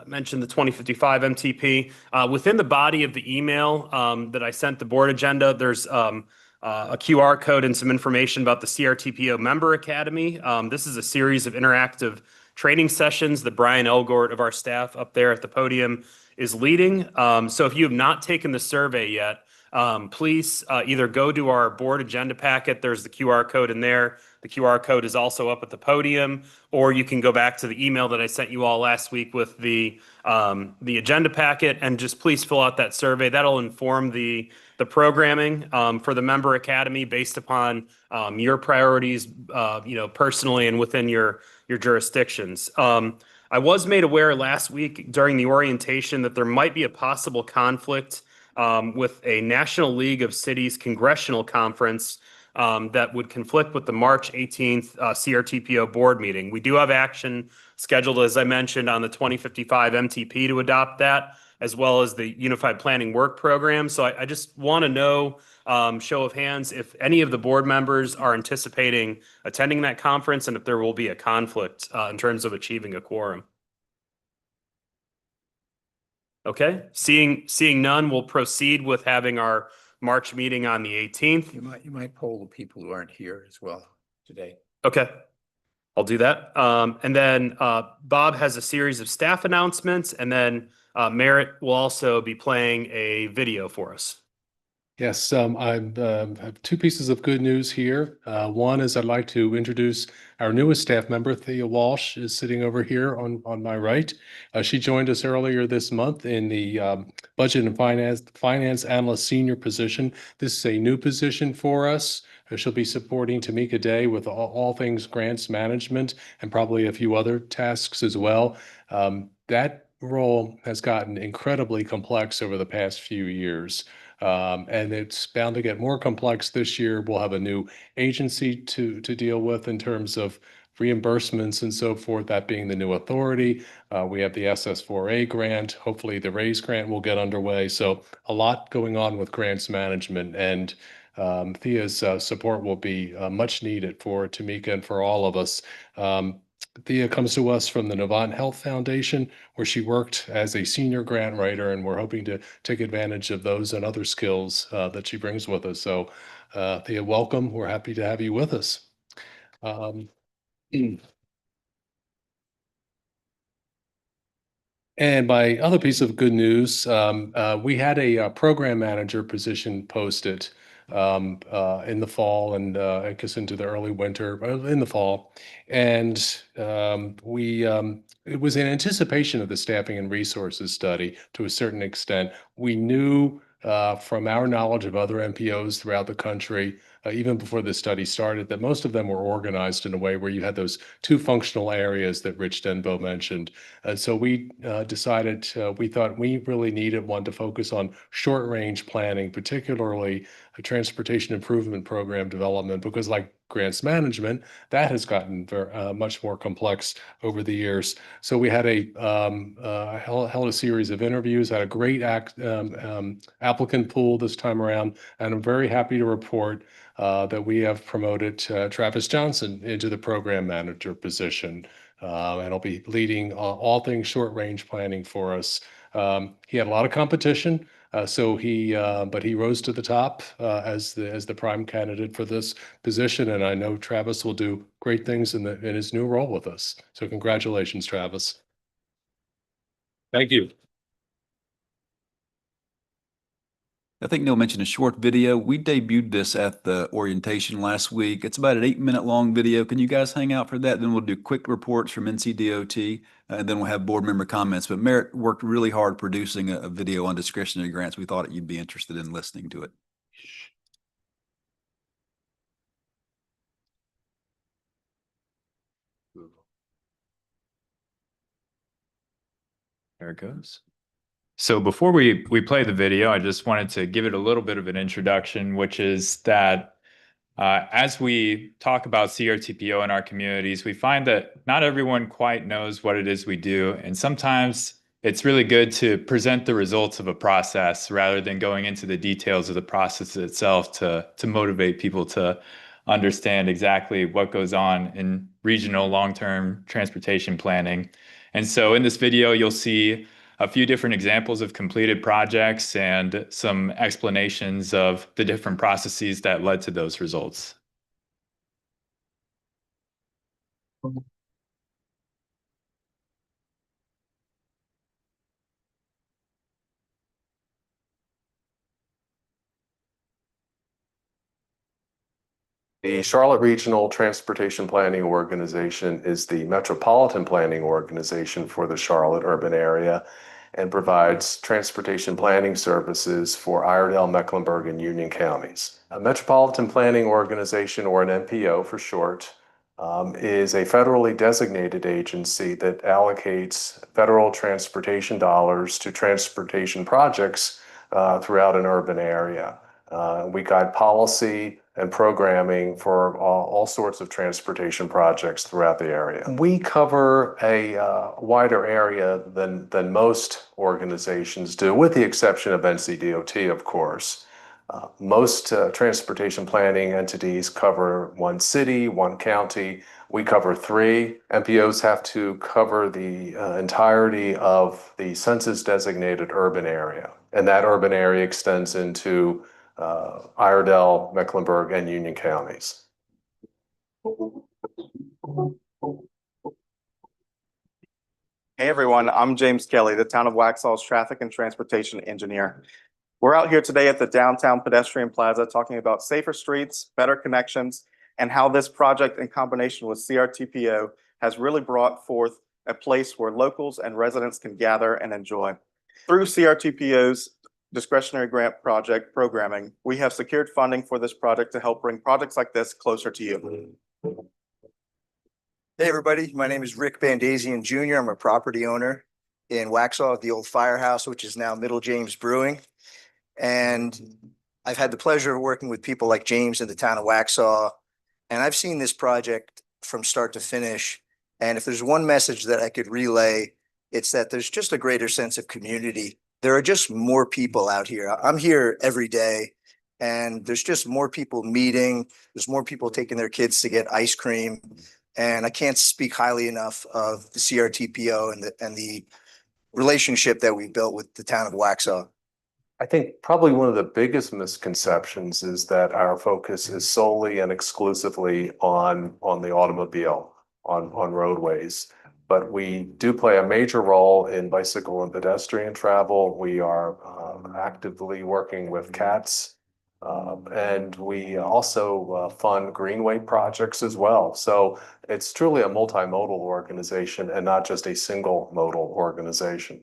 Mentioned the 2055 MTP. Within the body of the email that I sent the board agenda, there's a QR code and some information about the CRTPO Member Academy. This is a series of interactive training sessions that Brian Elgort of our staff up there at the podium is leading. So if you have not taken the survey yet, please either go to our board agenda packet. There's the QR code in there. The QR code is also up at the podium, or you can go back to the email that I sent you all last week with the agenda packet, and just please fill out that survey. That'll inform the programming for the Member Academy based upon your priorities, personally and within your jurisdictions. I was made aware last week during the orientation that there might be a possible conflict with a National League of Cities congressional conference that would conflict with the March 18th CRTPO board meeting. We do have action scheduled, as I mentioned, on the 2055 MTP to adopt that, as well as the Unified Planning Work Program. So I just want to know, show of hands, if any of the board members are anticipating attending that conference and if there will be a conflict in terms of achieving a quorum. Okay, seeing none, we'll proceed with having our March meeting on the 18th.
You might poll the people who aren't here as well today.
Okay, I'll do that. And then Bob has a series of staff announcements, and then Merritt will also be playing a video for us.
Yes, I have two pieces of good news here. One is I'd like to introduce our newest staff member, Thea Walsh, is sitting over here on my right. She joined us earlier this month in the Budget and Finance Analyst Senior position. This is a new position for us. She'll be supporting Tamika Day with all things grants management and probably a few other tasks as well. That role has gotten incredibly complex over the past few years. And it's bound to get more complex this year. We'll have a new agency to deal with in terms of reimbursements and so forth, that being the new authority. We have the SS4A grant. Hopefully the RAISE grant will get underway. So a lot going on with grants management, and Thea's support will be much needed for Tamika and for all of us. Thea comes to us from the Novant Health Foundation, where she worked as a senior grant writer, and we're hoping to take advantage of those and other skills that she brings with us. So, Thea, welcome. We're happy to have you with us. And my other piece of good news, we had a program manager position posted in the fall, and I guess into the early winter, in the fall. And it was in anticipation of the staffing and resources study to a certain extent. We knew from our knowledge of other MPOs throughout the country, even before the study started, that most of them were organized in a way where you had those two functional areas that Rich Denbo mentioned. So we decided, we thought we really needed one to focus on short-range planning, particularly a transportation improvement program development, because like grants management, that has gotten much more complex over the years. So we had held a series of interviews, had a great applicant pool this time around, and I'm very happy to report that we have promoted Travis Johnson into the program manager position. And he'll be leading all things short range planning for us. He had a lot of competition. But he rose to the top as the prime candidate for this position, and I know Travis will do great things in his new role with us. So congratulations, Travis. Thank you.
I think Neil mentioned a short video. We debuted this at the orientation last week. It's about an 8-minute long video. Can you guys hang out for that? Then we'll do quick reports from NCDOT, and then we'll have board member comments. But Merritt worked really hard producing a video on discretionary grants. We thought you'd be interested in listening to it.
There it goes. So before we play the video, I just wanted to give it a little bit of an introduction, which is that as we talk about CRTPO in our communities, we find that not everyone quite knows what it is we do. And sometimes it's really good to present the results of a process rather than going into the details of the process itself to motivate people to understand exactly what goes on in regional long-term transportation planning. And so in this video, you'll see a few different examples of completed projects and some explanations of the different processes that led to those results.
The Charlotte Regional Transportation Planning Organization is the metropolitan planning organization for the Charlotte urban area and provides transportation planning services for Iredell, Mecklenburg, and Union counties. A metropolitan planning organization, or an MPO for short, is a federally designated agency that allocates federal transportation dollars to transportation projects throughout an urban area. We guide policy and programming for all sorts of transportation projects throughout the area. We cover a wider area than most organizations do, with the exception of NCDOT, of course. Most transportation planning entities cover one city, one county. We cover 3. MPOs have to cover the entirety of the census-designated urban area, and that urban area extends into Iredell, Mecklenburg, and Union counties.
Hey everyone, I'm James Kelly, the Town of Waxhaw's traffic and transportation engineer. We're out here today at the downtown pedestrian plaza talking about safer streets, better connections, and how this project in combination with CRTPO has really brought forth a place where locals and residents can gather and enjoy. Through CRTPO's discretionary grant project programming, we have secured funding for this project to help bring projects like this closer to you.
Hey everybody, my name is Rick Bandazian Jr. I'm a property owner in Waxhaw at the old firehouse, which is now Middle James Brewing. And I've had the pleasure of working with people like James in the town of Waxhaw. And I've seen this project from start to finish. And if there's one message that I could relay, it's that there's just a greater sense of community. There are just more people out here. I'm here every day and there's just more people meeting. There's more people taking their kids to get ice cream. And I can't speak highly enough of the CRTPO and the relationship that we built with the town of Waxhaw.
I think probably one of the biggest misconceptions is that our focus is solely and exclusively on the automobile, on roadways. But we do play a major role in bicycle and pedestrian travel. We are actively working with CATS, and we also fund greenway projects as well. So it's truly a multimodal organization and not just a single modal organization.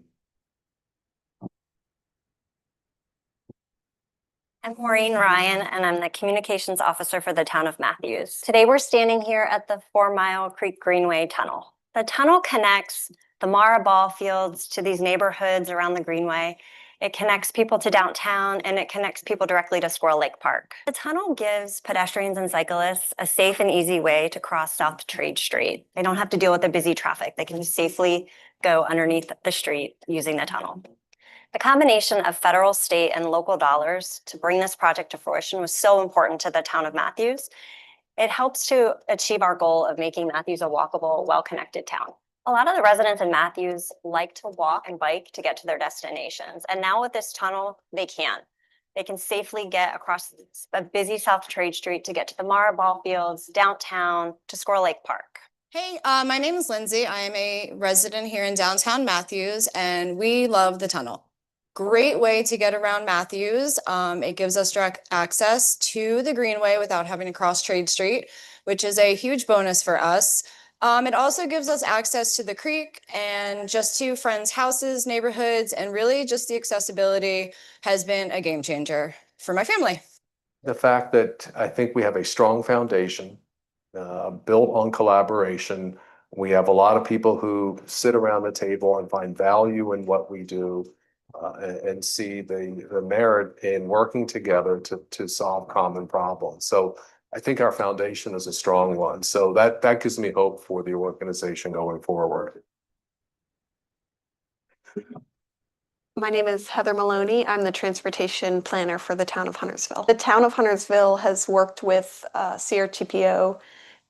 I'm Maureen Ryan, and I'm the Communications Officer for the Town of Matthews. Today, we're standing here at the 4 Mile Creek Greenway Tunnel. The tunnel connects the Mara ball fields to these neighborhoods around the Greenway. It connects people to downtown, and it connects people directly to Squirrel Lake Park. The tunnel gives pedestrians and cyclists a safe and easy way to cross South Trade Street. They don't have to deal with the busy traffic. They can just safely go underneath the street using the tunnel. The combination of federal, state, and local dollars to bring this project to fruition was so important to the town of Matthews. It helps to achieve our goal of making Matthews a walkable, well-connected town. A lot of the residents in Matthews like to walk and bike to get to their destinations. And now with this tunnel, they can. They can safely get across a busy South Trade Street to get to the Mara ball fields, downtown, to Squirrel Lake Park.
Hey, my name is Lindsay. I am a resident here in downtown Matthews, and we love the tunnel. Great way to get around Matthews. It gives us direct access to the Greenway without having to cross Trade Street, which is a huge bonus for us. It also gives us access to the creek and just to friends' houses, neighborhoods, and really just the accessibility has been a game changer for my family.
The fact that I think we have a strong foundation built on collaboration. We have a lot of people who sit around the table and find value in what we do and see the merit in working together to solve common problems. So I think our foundation is a strong one. So that gives me hope for the organization going forward.
My name is Heather Maloney. I'm the transportation planner for the town of Huntersville. The town of Huntersville has worked with CRTPO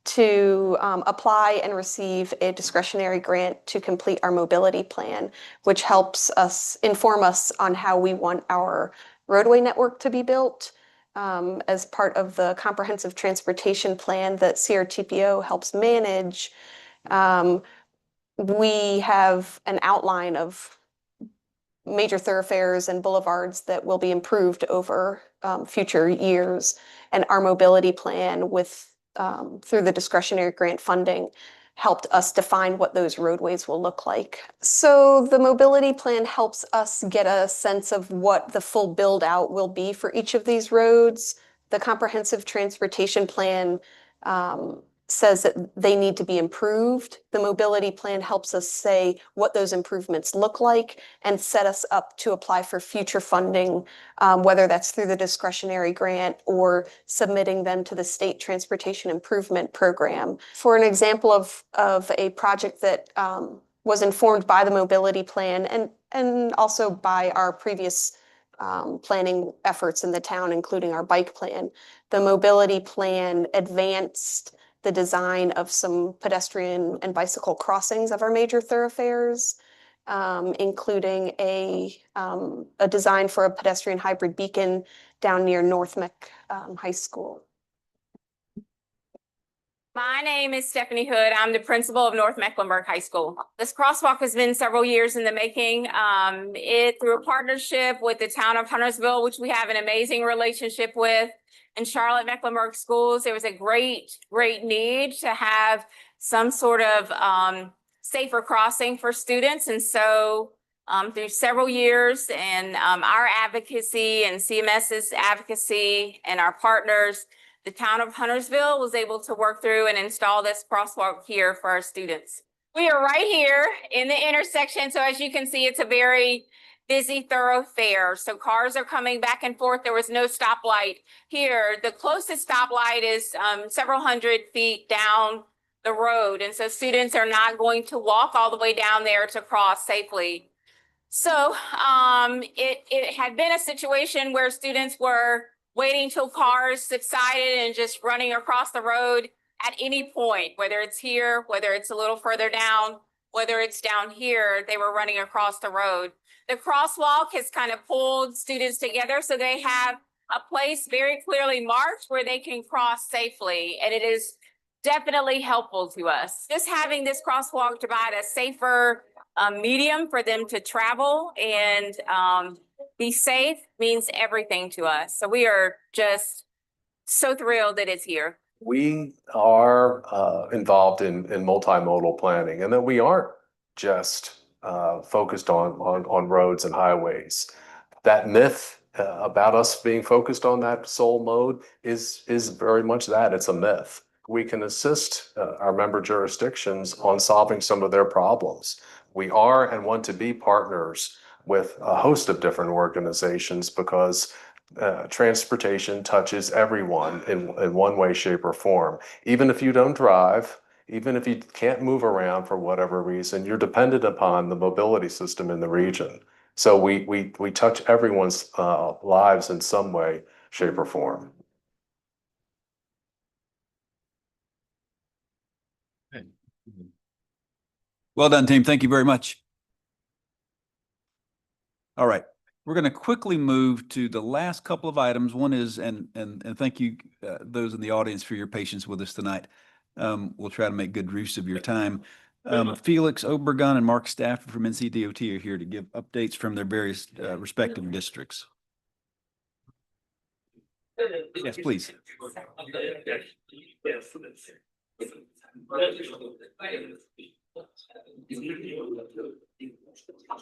to apply and receive a discretionary grant to complete our mobility plan, which helps us inform us on how we want our roadway network to be built. As part of the comprehensive transportation plan that CRTPO helps manage, we have an outline of major thoroughfares and boulevards that will be improved over future years. And our mobility plan through the discretionary grant funding helped us define what those roadways will look like. So the mobility plan helps us get a sense of what the full build out will be for each of these roads. The comprehensive transportation plan says that they need to be improved. The mobility plan helps us say what those improvements look like and set us up to apply for future funding, whether that's through the discretionary grant or submitting them to the State Transportation Improvement Program. For an example of a project that was informed by the mobility plan and also by our previous planning efforts in the town, including our bike plan, the mobility plan advanced the design of some pedestrian and bicycle crossings of our major thoroughfares, including a design for a pedestrian hybrid beacon down near North Mech High School.
My name is Stephanie Hood. I'm the principal of North Mecklenburg High School. This crosswalk has been several years in the making. Through a partnership with the town of Huntersville, which we have an amazing relationship with, and Charlotte Mecklenburg Schools, there was a great need to have some sort of safer crossing for students. And so through several years and our advocacy and CMS's advocacy and our partners, the town of Huntersville was able to work through and install this crosswalk here for our students. We are right here in the intersection. So as you can see, it's a very busy thoroughfare. So cars are coming back and forth. There was no stoplight here. The closest stoplight is several hundred feet down the road. And so students are not going to walk all the way down there to cross safely. So it had been a situation where students were waiting till cars subsided and just running across the road at any point, whether it's here, whether it's a little further down, whether it's down here, they were running across the road. The crosswalk has kind of pulled students together so they have a place very clearly marked where they can cross safely. And it is definitely helpful to us. Just having this crosswalk provide a safer medium for them to travel and be safe means everything to us. So we are just so thrilled that it's here.
We are involved in multimodal planning, and that we aren't just focused on roads and highways. That myth about us being focused on that sole mode is very much that. It's a myth. We can assist our member jurisdictions on solving some of their problems. We are and want to be partners with a host of different organizations because transportation touches everyone in one way, shape, or form. Even if you don't drive, even if you can't move around for whatever reason, you're dependent upon the mobility system in the region. So we touch everyone's lives in some way, shape, or form.
Well done, team. Thank you very much. All right. We're going to quickly move to the last couple of items. One is, and thank you, those in the audience, for your patience with us tonight. We'll try to make good use of your time. Felix Obregon and Mark Stafford from NCDOT are here to give updates from their various respective districts. Yes, please.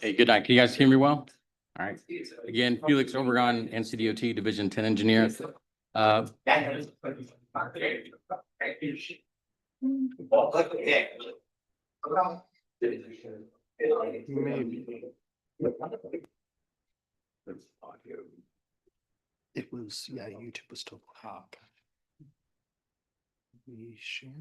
Hey, good night. Can you guys hear me well? All right. Again, Felix Obregon, NCDOT Division 10 engineer.
It was, yeah, YouTube was still up. We share.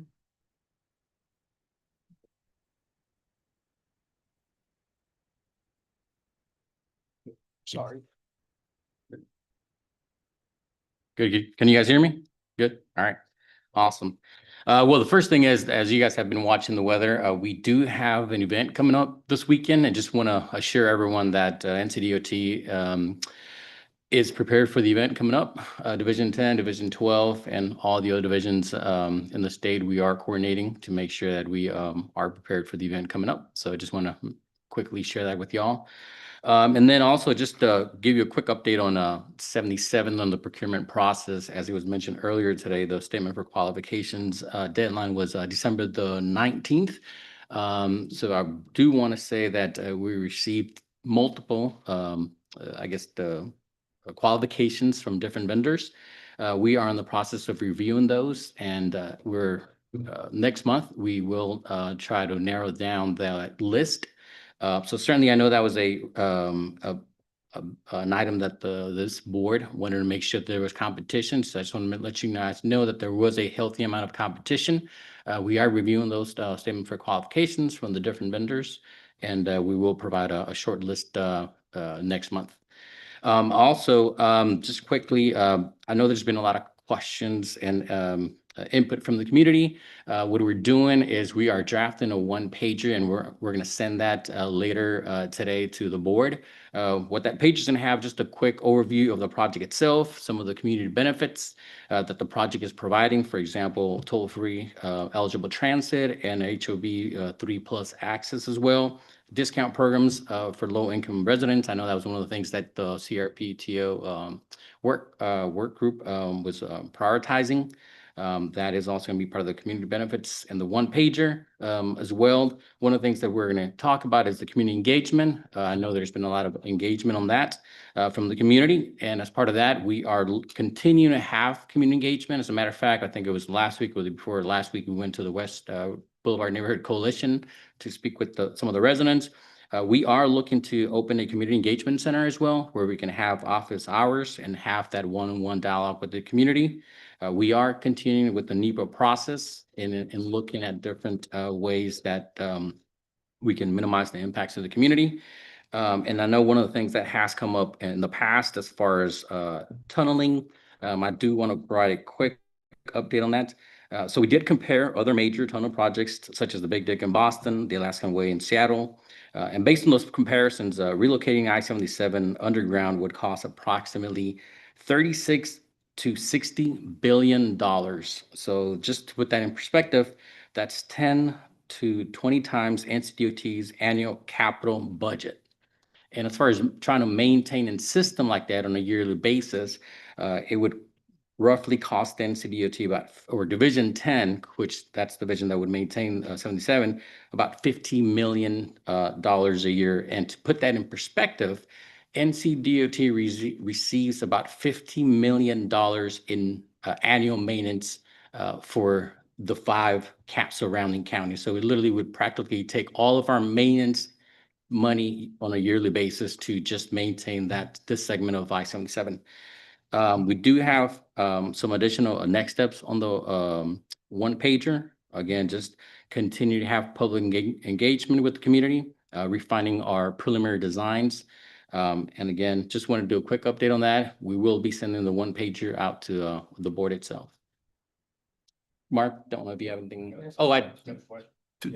Sorry.
Good. Can you guys hear me? Good. All right. Awesome. Well, the first thing is, as you guys have been watching the weather, we do have an event coming up this weekend. I just want to assure everyone that NCDOT is prepared for the event coming up. Division 10, Division 12, and all the other divisions in the state, we are coordinating to make sure that we are prepared for the event coming up. So I just want to quickly share that with y'all. And then also just to give you a quick update on 77 on the procurement process. As it was mentioned earlier today, the statement for qualifications deadline was December the 19th. So I do want to say that we received multiple, I guess, the qualifications from different vendors. We are in the process of reviewing those, and next month we will try to narrow down that list. So certainly I know that was an item that this board wanted to make sure there was competition. So I just want to let you guys know that there was a healthy amount of competition. We are reviewing those statement for qualifications from the different vendors, and we will provide a short list next month. Also, just quickly, I know there's been a lot of questions and input from the community. What we're doing is we are drafting a one-pager, and we're going to send that later today to the board. What that page is going to have just a quick overview of the project itself, some of the community benefits that the project is providing, for example, toll-free eligible transit and HOV 3+ access as well. Discount programs for low-income residents. I know that was one of the things that the CRTPO work group was prioritizing. That is also going to be part of the community benefits and the one-pager as well. One of the things that we're going to talk about is the community engagement. I know there's been a lot of engagement on that from the community, and as part of that, we are continuing to have community engagement. As a matter of fact, I think it was last week or before last week, we went to the West Boulevard Neighborhood Coalition to speak with some of the residents. We are looking to open a community engagement center as well, where we can have office hours and have that one-on-one dialogue with the community. We are continuing with the NEPA process and looking at different ways that we can minimize the impacts of the community. And I know one of the things that has come up in the past as far as tunneling, I do want to provide a quick update on that. So we did compare other major tunnel projects such as the Big Dick in Boston, the Alaskan Way in Seattle. And based on those comparisons, relocating I-77 underground would cost approximately $36 to $60 billion. So just to put that in perspective, that's 10 to 20 times NCDOT's annual capital budget. And as far as trying to maintain a system like that on a yearly basis, it would roughly cost NCDOT about, or Division 10, which that's the division that would maintain 77, about $50 million a year. And to put that in perspective, NCDOT receives about $50 million in annual maintenance for the 5 surrounding counties. So it literally would practically take all of our maintenance money on a yearly basis to just maintain this segment of I-77. We do have some additional next steps on the one pager. Again, just continue to have public engagement with the community, refining our preliminary designs. And again, just want to do a quick update on that. We will be sending the one pager out to the board itself. Mark, don't know if you have anything. Oh,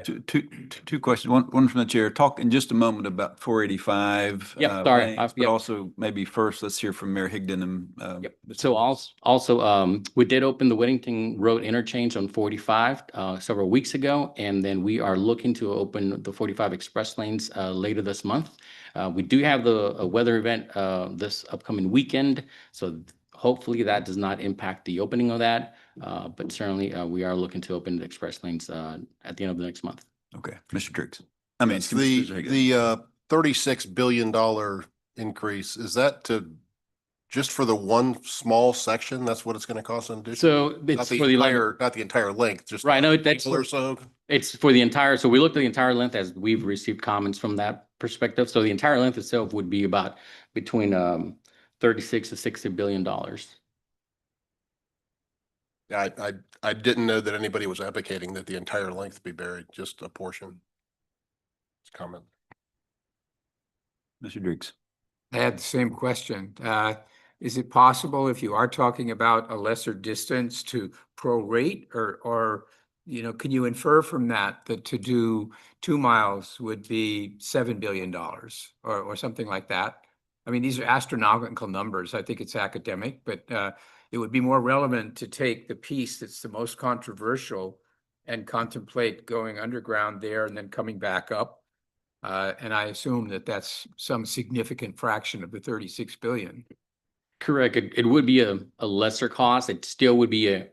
Two questions. One from the chair. Talk in just a moment about 485.
Yep, sorry.
But also maybe first, let's hear from Mayor Higdon and.
Yep. So also, we did open the Whittington Road interchange on 45 several weeks ago, and then we are looking to open the 45 express lanes later this month. We do have a weather event this upcoming weekend, so hopefully that does not impact the opening of that. But certainly we are looking to open the express lanes at the end of the next month.
Okay, Mr. Triggs.
Yes, the $36 billion increase, is that just for the one small section? That's what it's going to cost in addition?
So it's for
not the entire length, just
right. No, that's
or so.
It's for the entire. So we looked at the entire length as we've received comments from that perspective. So the entire length itself would be about between 36 to $60 billion.
I didn't know that anybody was advocating that the entire length be buried, just a portion. Comment.
Mr. Driggs.
I had the same question. Is it possible, if you are talking about a lesser distance, to prorate or can you infer from that to do 2 miles would be $7 billion or something like that? I mean, these are astronomical numbers. I think it's academic, but it would be more relevant to take the piece that's the most controversial and contemplate going underground there and then coming back up. And I assume that that's some significant fraction of the 36 billion.
Correct. It would be a lesser cost. It still would be a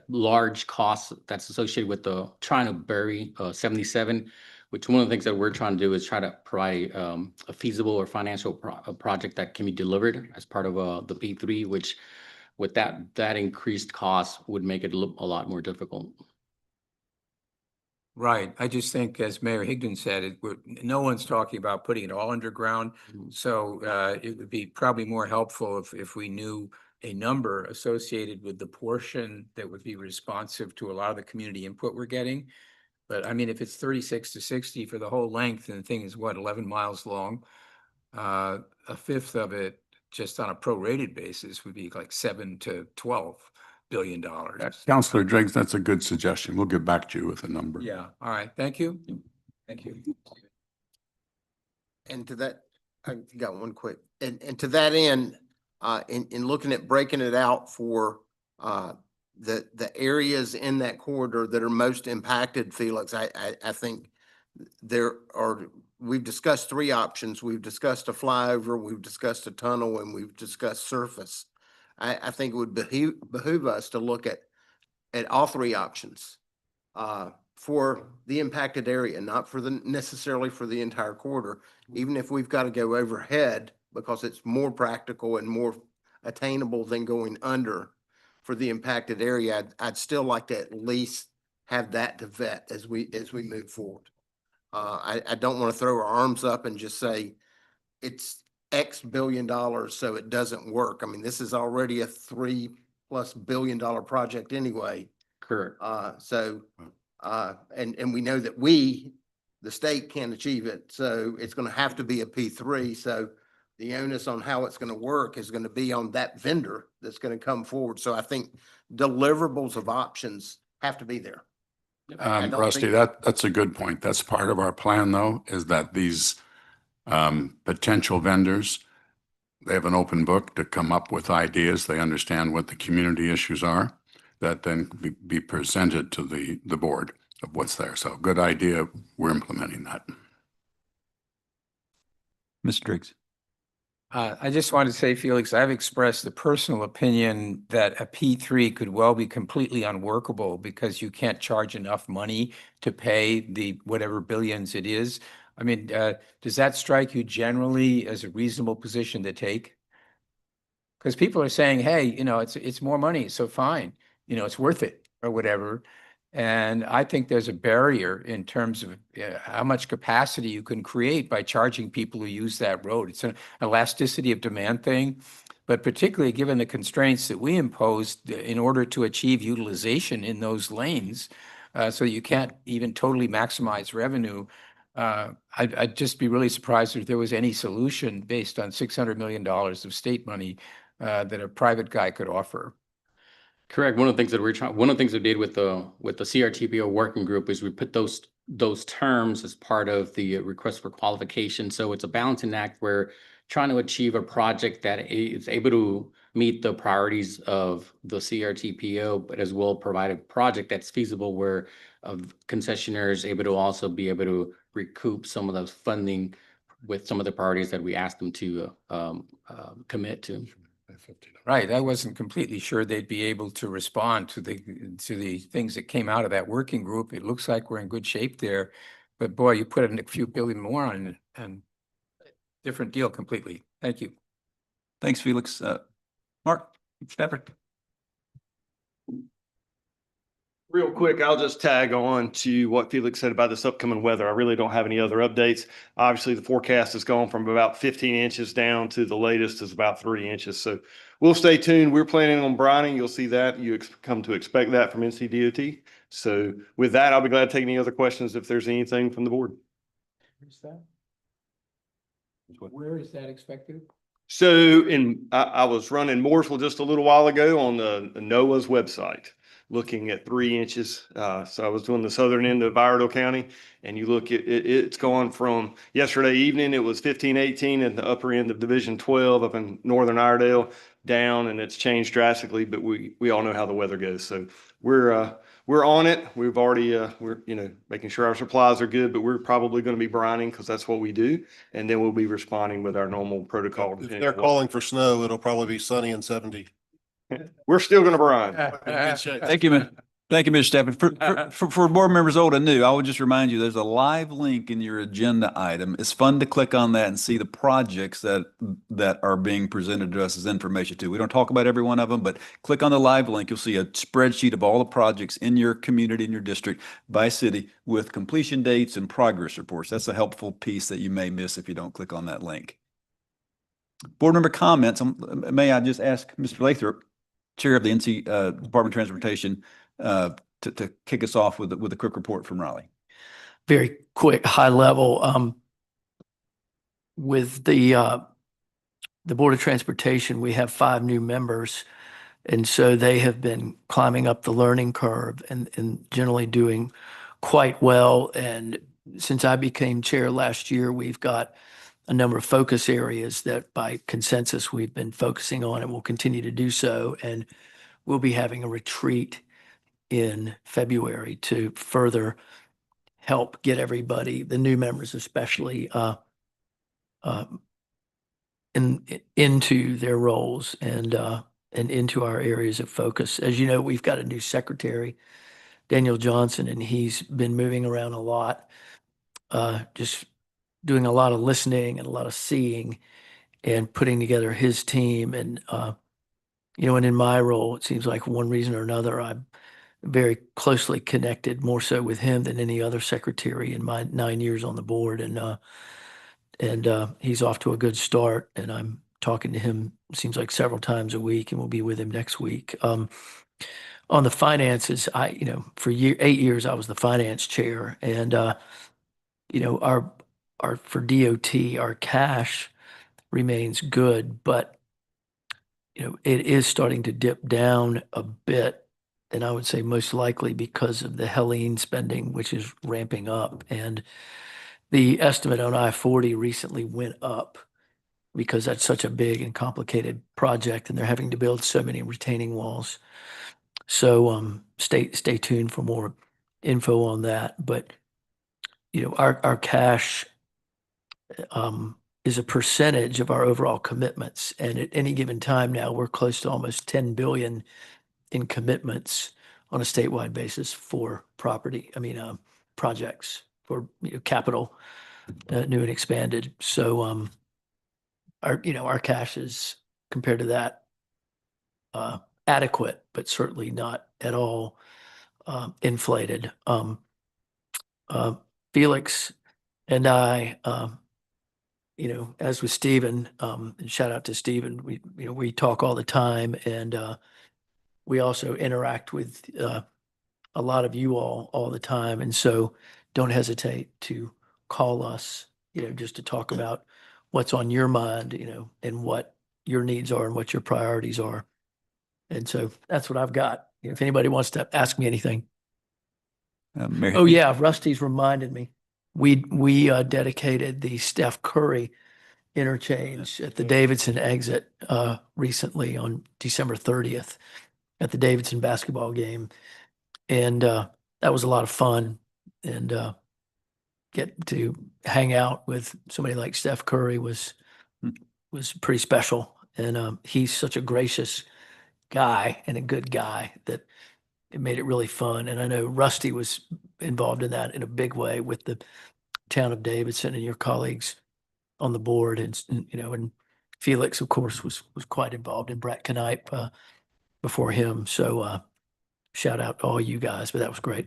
large cost that's associated with trying to bury 77, which one of the things that we're trying to do is try to provide a feasible or financial project that can be delivered as part of the P3, which with that increased cost would make it a lot more difficult.
Right. I just think, as Mayor Higdon said, no one's talking about putting it all underground. So it would be probably more helpful if we knew a number associated with the portion that would be responsive to a lot of the community input we're getting. But I mean, if it's 36 to 60 for the whole length, and the thing is 11 miles long, a fifth of it just on a prorated basis would be like $7 to $12 billion.
Councilor Driggs, that's a good suggestion. We'll get back to you with a number.
Yeah. All right. Thank you. Thank you.
And to that, I got one quick, and to that end, in looking at breaking it out for the areas in that corridor that are most impacted, Felix, I think we've discussed 3 options. We've discussed a flyover, we've discussed a tunnel, and we've discussed surface. I think it would behoove us to look at all 3 options for the impacted area, not for necessarily for the entire corridor. Even if we've got to go overhead because it's more practical and more attainable than going under for the impacted area, I'd still like to at least have that to vet as we move forward. I don't want to throw our arms up and just say it's X billion dollars, so it doesn't work. I mean, this is already a $3+ billion project anyway.
Correct.
And we know that the state can't achieve it, so it's going to have to be a P3. So the onus on how it's going to work is going to be on that vendor that's going to come forward. So I think deliverables of options have to be there.
Rusty, that's a good point. That's part of our plan, though, is that these potential vendors, they have an open book to come up with ideas. They understand what the community issues are, that then be presented to the board of what's there. So good idea. We're implementing that.
Mr. Driggs.
I just wanted to say, Felix, I've expressed the personal opinion that a P3 could well be completely unworkable because you can't charge enough money to pay the whatever billions it is. I mean, does that strike you generally as a reasonable position to take? Because people are saying, hey, it's more money, so fine, it's worth it or whatever. And I think there's a barrier in terms of how much capacity you can create by charging people who use that road. It's an elasticity of demand thing, but particularly given the constraints that we imposed in order to achieve utilization in those lanes, so you can't even totally maximize revenue. I'd just be really surprised if there was any solution based on $600 million of state money that a private guy could offer.
Correct. One of the things that one of the things we did with the CRTPO working group is we put those terms as part of the request for qualification. So it's a balancing act where trying to achieve a project that is able to meet the priorities of the CRTPO, but as well provide a project that's feasible where concessionaires able to also be able to recoup some of the funding with some of the priorities that we asked them to commit to.
Right. I wasn't completely sure they'd be able to respond to the things that came out of that working group. It looks like we're in good shape there, but boy, you put a few billion more on it and different deal completely. Thank you.
Thanks, Felix. Mark Stafford.
Real quick, I'll just tag on to what Felix said about this upcoming weather. I really don't have any other updates. Obviously, the forecast has gone from about 15 inches down to the latest is about 3 inches. So we'll stay tuned. We're planning on brining. You'll see that. You come to expect that from NCDOT. So with that, I'll be glad to take any other questions if there's anything from the board.
Where's that? Where is that expected?
So I was running Mooresville just a little while ago on the NOAA's website, looking at 3 inches. So I was doing the southern end of Iredell County, and you look at it, it's gone from yesterday evening, it was 15, 18 at the upper end of Division 12 up in northern Iredell down, and it's changed drastically, but we all know how the weather goes. So we're on it. We've already, we're, making sure our supplies are good, but we're probably going to be brining because that's what we do. And then we'll be responding with our normal protocol.
If they're calling for snow, it'll probably be sunny and 70.
We're still going to brine.
Thank you, man. Thank you, Mr. Stafford. For board members old and new, I would just remind you, there's a live link in your agenda item. It's fun to click on that and see the projects that are being presented to us as information too. We don't talk about every one of them, but click on the live link. You'll see a spreadsheet of all the projects in your community, in your district, by city, with completion dates and progress reports. That's a helpful piece that you may miss if you don't click on that link. Board member comments. May I just ask Mr. Lathrop, Chair of the NC Department of Transportation, to kick us off with a quick report from Raleigh.
Very quick, high level. With the Board of Transportation, we have 5 new members, and so they have been climbing up the learning curve and generally doing quite well. And since I became chair last year, we've got a number of focus areas that by consensus we've been focusing on and will continue to do so. And we'll be having a retreat in February to further help get everybody, the new members especially, into their roles and into our areas of focus. As you know, we've got a new secretary, Daniel Johnson, and he's been moving around a lot, just doing a lot of listening and a lot of seeing and putting together his team. And, and in my role, it seems like for one reason or another, I'm very closely connected, more so with him than any other secretary in my 9 years on the board. And he's off to a good start, and I'm talking to him, seems like several times a week, and we'll be with him next week. On the finances, for 8 years, I was the finance chair, and, for DOT, our cash remains good, but, it is starting to dip down a bit. And I would say most likely because of the Helene spending, which is ramping up. And the estimate on I-40 recently went up because that's such a big and complicated project, and they're having to build so many retaining walls. So stay tuned for more info on that. But our cash is a percentage of our overall commitments, and at any given time now we're close to almost 10 billion in commitments on a statewide basis for projects for capital, new and expanded. So our cash is compared to that adequate, but certainly not at all inflated. Felix and I, as with Stephen, and shout out to Stephen, we talk all the time, and we also interact with a lot of you all the time. And so don't hesitate to call us, just to talk about what's on your mind, and what your needs are and what your priorities are. And so that's what I've got. If anybody wants to ask me anything.
Mary
Oh
Hickey?
yeah, Rusty's reminded me. We dedicated the Steph Curry interchange at the Davidson exit recently on December 30th at the Davidson basketball game. And that was a lot of fun, and get to hang out with somebody like Steph Curry was pretty special. And he's such a gracious guy and a good guy that it made it really fun. And I know Rusty was involved in that in a big way with the town of Davidson and your colleagues on the board. And Felix, of course, was quite involved, and Brett Knipe before him. So shout out to all you guys, but that was great.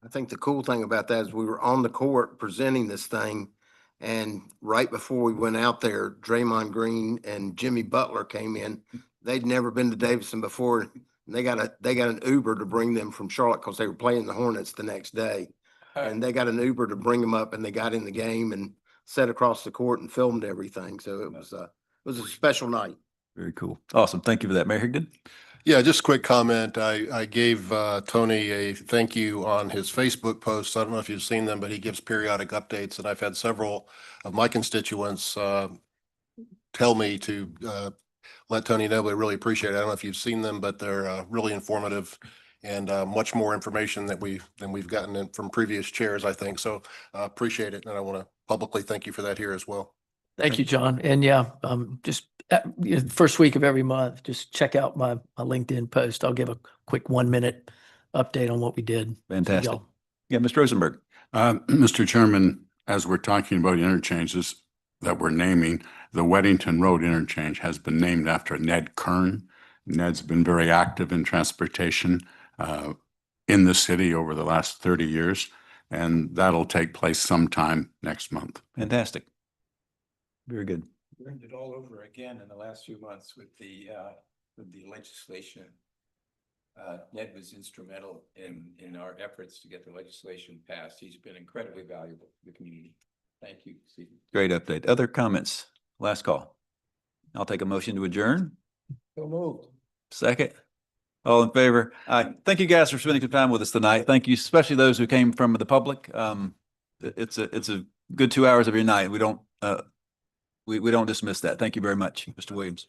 I think the cool thing about that is we were on the court presenting this thing, and right before we went out there, Draymond Green and Jimmy Butler came in. They'd never been to Davidson before. And they got an Uber to bring them from Charlotte because they were playing the Hornets the next day. And they got an Uber to bring them up, and they got in the game and sat across the court and filmed everything. So it was a special night.
Very cool. Awesome. Thank you for that, Mayor Higdon.
Yeah, just a quick comment. I gave Tony a thank you on his Facebook posts. I don't know if you've seen them, but he gives periodic updates, and I've had several of my constituents tell me to let Tony know they really appreciate it. I don't know if you've seen them, but they're really informative and much more information than we've gotten in from previous chairs, I think. So appreciate it, and I want to publicly thank you for that here as well.
Thank you, John. And yeah, just first week of every month, just check out my LinkedIn post. I'll give a quick 1-minute update on what we did.
Fantastic. Yeah, Mr. Rosenberg.
Mr. Chairman, as we're talking about interchanges that we're naming, the Weddington Road interchange has been named after Ned Kern. Ned's been very active in transportation in the city over the last 30 years, and that'll take place sometime next month.
Fantastic. Very good.
Learned it all over again in the last few months with the legislation. Ned was instrumental in our efforts to get the legislation passed. He's been incredibly valuable to the community. Thank you, Stephen.
Great update. Other comments? Last call. I'll take a motion to adjourn.
So moved.
Second. All in favor? Aye. Thank you guys for spending some time with us tonight. Thank you, especially those who came from the public. It's a good 2 hours of your night. We don't dismiss that. Thank you very much, Mr. Williams.